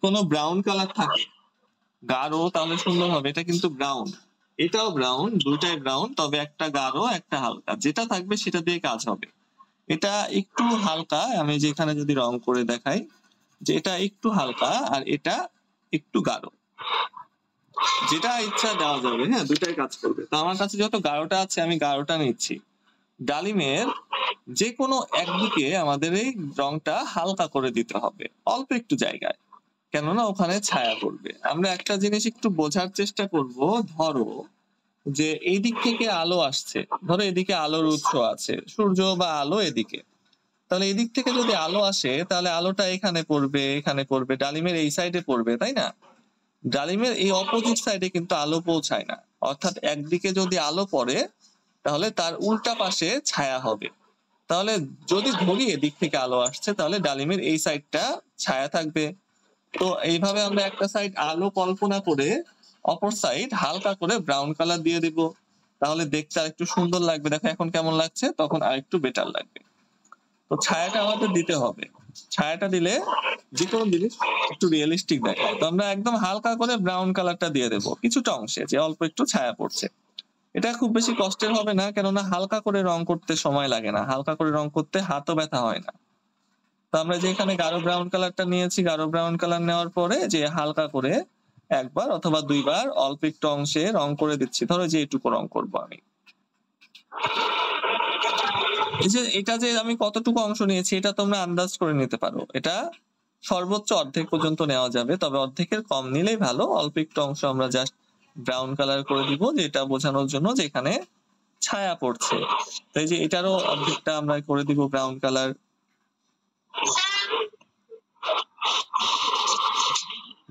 কোনো ব্রাউন কালার থাকে গাঢ় তাহলে সুন্দর হবে। এটা কিন্তু ব্রাউন, এটাও ব্রাউন, দুটাই ব্রাউন, তবে একটা গাঢ় একটা হালকা, যেটা থাকবে সেটা দিয়ে কাজ হবে। এটা একটু হালকা, আমি যেখানে যদি রং করে দেখাই যে এটা একটু হালকা আর এটা একটু গাঢ়, যেটা ইচ্ছা দেওয়া যাবে। হ্যাঁ দুটাই কাজ করবে। তো আমার কাছে যত গাঢ়টা আছে আমি গাঢ়টা নিচ্ছি। ডালিমের যে কোনো একদিকে আমাদের এই রংটা হালকা করে দিতে হবে অল্প একটু জায়গায়, কেননা ওখানে ছায়া পড়বে। আমরা একটা জিনিস একটু বোঝার চেষ্টা করব। ধরো যে এই দিক থেকে আলো আসছে, ধরো এদিকে আলোর উৎস আছে, সূর্য বা আলো এদিকে, তাহলে এদিক থেকে যদি আলো আসে তাহলে আলোটা এখানে পড়বে, এখানে পড়বে, ডালিমের এই সাইডে পড়বে, তাই না? ডালিমের এই অপোজিট সাইডে কিন্তু আলো পৌঁছায় না, অর্থাৎ একদিকে যদি আলো পড়ে তাহলে তার উল্টা পাশে ছায়া হবে। তাহলে যদি ধরি এদিক থেকে আলো আসছে তাহলে ডালিমের এই সাইডটা ছায়া থাকবে। তো এইভাবে আমরা একটা সাইড আলো কল্পনা করে অপর সাইড হালকা করে ব্রাউন কালার দিয়ে দিব, তাহলে দেখতে আর একটু সুন্দর লাগবে। দেখো এখন কেমন লাগছে, তখন আর একটু বেটার লাগবে। তো ছায়াটা আমাদের দিতে হবে, ছায়াটা দিলে যে কোনো জিনিস একটু রিয়েলিস্টিক দেখায়। তো আমরা একদম হালকা করে ব্রাউন কালারটা দিয়ে দেবো কিছুটা অংশে, যে অল্প একটু ছায়া পড়ছে। এটা খুব বেশি কষ্টের হবে না, কেননা হালকা করে রং করতে সময় লাগে না, হালকা করে রং করতে হাতও ব্যথা হয় না। তো আমরা যে এখানে গাঢ় ব্রাউন কালারটা নিয়েছি, গাঢ় ব্রাউন কালার নেওয়ার পরে যে হালকা করে একবার অথবা দুইবার অল্প একটু অংশে রং করে দিচ্ছি। ধরো যে এইটুকু রং করব আমি, এই যে এটা যে আমি কতটুকু অংশ নিয়েছি এটা তোমরা আন্দাজ করে নিতে পারো। এটা সর্বোচ্চ অর্ধেক পর্যন্ত নেওয়া যাবে, তবে অর্ধেকের কম নিলেই ভালো। অল্প একটু অংশ আমরা জাস্ট ব্রাউন কালার করে দিব, যেটা বোঝানোর জন্য যে এখানে ছায়া পড়ছে। তো এই যে এটারও অর্ধেকটা আমরা করে দিব ব্রাউন কালার।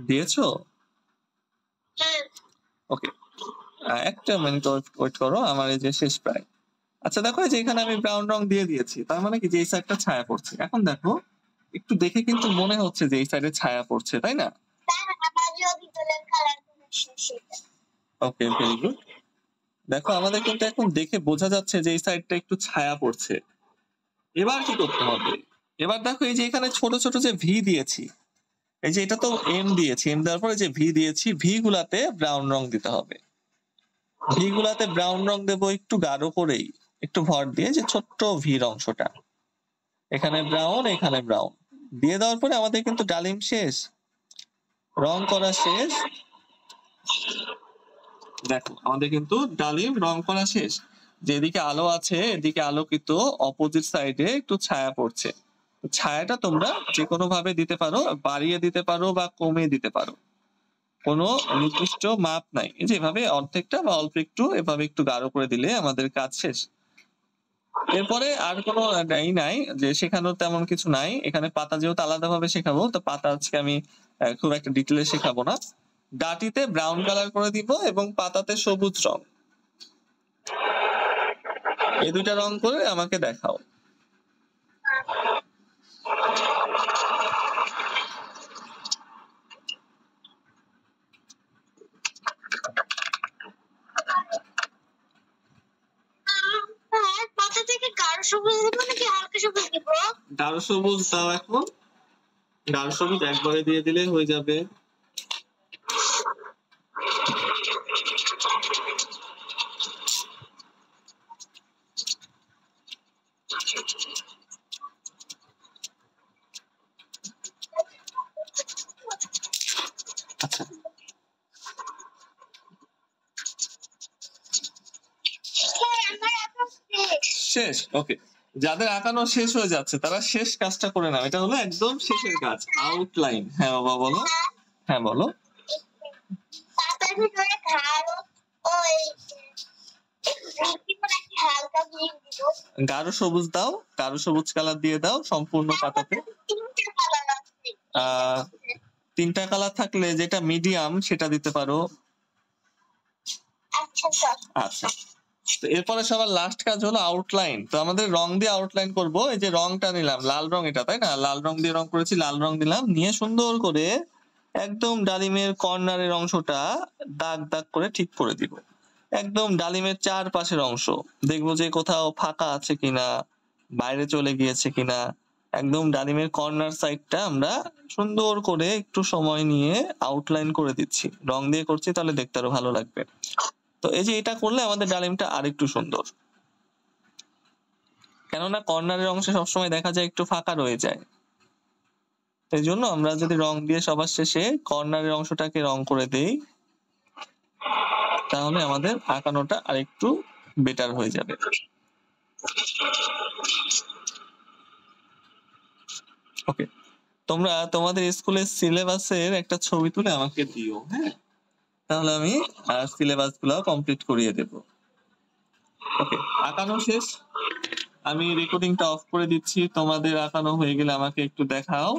দিয়েছো? ওকে, একটা মিনিট ওয়েট করো, আমার এই যে শেষ প্রায়। আচ্ছা দেখো, এই যে এখানে আমি ব্রাউন রং দিয়ে দিয়েছি, তার মানে কি যে এই সাইডটা ছায়া পড়ছে। এখন দেখো, একটু দেখে কিন্তু মনে হচ্ছে যে এই সাইডে ছায়া পড়ছে, তাই না? ওকে, ভেরি গুড। দেখো আমাদের কিন্তু এখন দেখে বোঝা যাচ্ছে যে এই সাইডটা একটু ছায়া পড়ছে। এবার কি করতে হবে? এবার দেখো, এই যে এখানে ছোট ছোট যে ভি দিয়েছি, এই যে এটা তো এম দিয়েছি, এম দেওয়ার পরে যে ভি দিয়েছি, ভি গুলাতে ব্রাউন রং দিতে হবে। ভি গুলাতে ব্রাউন রং দেবো একটু গাঢ় করেই, একটু ভর দিয়ে, যে ছোট্ট ভির অংশটা, এখানে ব্রাউন, এখানে ব্রাউন দিয়ে দেওয়ার পরে আমাদের কিন্তু ডালিম শেষ, রং করা শেষ। দেখো আমাদের কিন্তু ডালিম রং করা শেষ। যেদিকে আলো আছে এদিকে আলোকিত, অপোজিট সাইডে একটু ছায়া পড়ছে। ছায়াটা তোমরা যে কোনো ভাবে দিতে পারো, বাড়িয়ে দিতে পারো বা কমিয়ে দিতে পারো, কোনো নির্দিষ্ট মাপ নাই। এই যে এভাবে অর্ধেকটা বা অল্প একটু এভাবে একটু গাঢ় করে দিলে আমাদের কাজ শেষ। এরপরে আর কোনো নাই, যে শেখানোর তেমন কিছু নাই এখানে। পাতা যেহেতু আলাদা ভাবে শেখাবো, তো পাতা আজকে আমি খুব একটা ডিটেলে শেখাবো না। ডাটিতে ব্রাউন কালার করে দিব এবং পাতাতে সবুজ রং, এই দুইটা রং করে আমাকে দেখাও।
পাতা থেকে গাঢ় সবুজ দিব নাকি হালকা সবুজ দিব?
গাঢ় সবুজ দাও এখন, গাঢ় সবুজ একবারে দিয়ে দিলে হয়ে যাবে। আচ্ছা, শেষ। ওকে, যাদের আঁকানো শেষ হয়ে যাচ্ছে তারা শেষ কাজটা করে নাও, এটা হলো একদম শেষের কাজ, আউটলাইন। হ্যাঁ বাবা বলো। হ্যাঁ বলো।
পাতার ভিতরে গাঢ় ওই হালকা গ্রিন দিব।
গাঢ় সবুজ দাও, গাঢ় সবুজ কালার দিয়ে দাও সম্পূর্ণ পাতাতে। তিনটা কালার থাকলে যেটা মিডিয়াম সেটা দিতে পারো। আচ্ছা, তো এরপরে সবার লাস্ট কাজ হলো আউটলাইন। তো আমাদের রং দিয়ে আউটলাইন করব। এই যে রংটা নিলাম লাল রং, এটা তাই না, লাল রং দিয়ে রং করেছি, লাল রং দিলাম, নিয়ে সুন্দর করে একদম ডালিমের কর্নারের অংশটা দাগ দাগ করে ঠিক করে দিব। একদম ডালিমের চারপাশের অংশ দেখবো যে কোথাও ফাঁকা আছে কিনা, বাইরে চলে গিয়েছে কিনা। একদম ডালিমের কর্নার সাইডটা আমরা সুন্দর করে একটু সময় নিয়ে আউটলাইন করে দিচ্ছি, রং দিয়ে করছি, তাহলে দেখতে আরো ভালো লাগবে। তো এই যে এটা করলে আমাদের ডালিমটা আরেকটু সুন্দর, কেননা কর্নারের অংশে সবসময় দেখা যায় একটু ফাঁকা রয়ে যায়। এই জন্য আমরা যদি রং দিয়ে সবার শেষে কর্নারের অংশটাকে রং করে দেই, তাহলে আমাদের আঁকানোটা আরেকটু বেটার হয়ে যাবে। ওকে, তোমরা তোমাদের স্কুলের সিলেবাসের একটা ছবি তুলে আমাকে দিও, হ্যাঁ, তাহলে আমি সিলেবাস গুলো কমপ্লিট করিয়ে দেব। ওকে, আঁকানো শেষ, আমি রেকর্ডিংটা অফ করে দিচ্ছি। তোমাদের আঁকানো হয়ে গেলে আমাকে একটু দেখাও।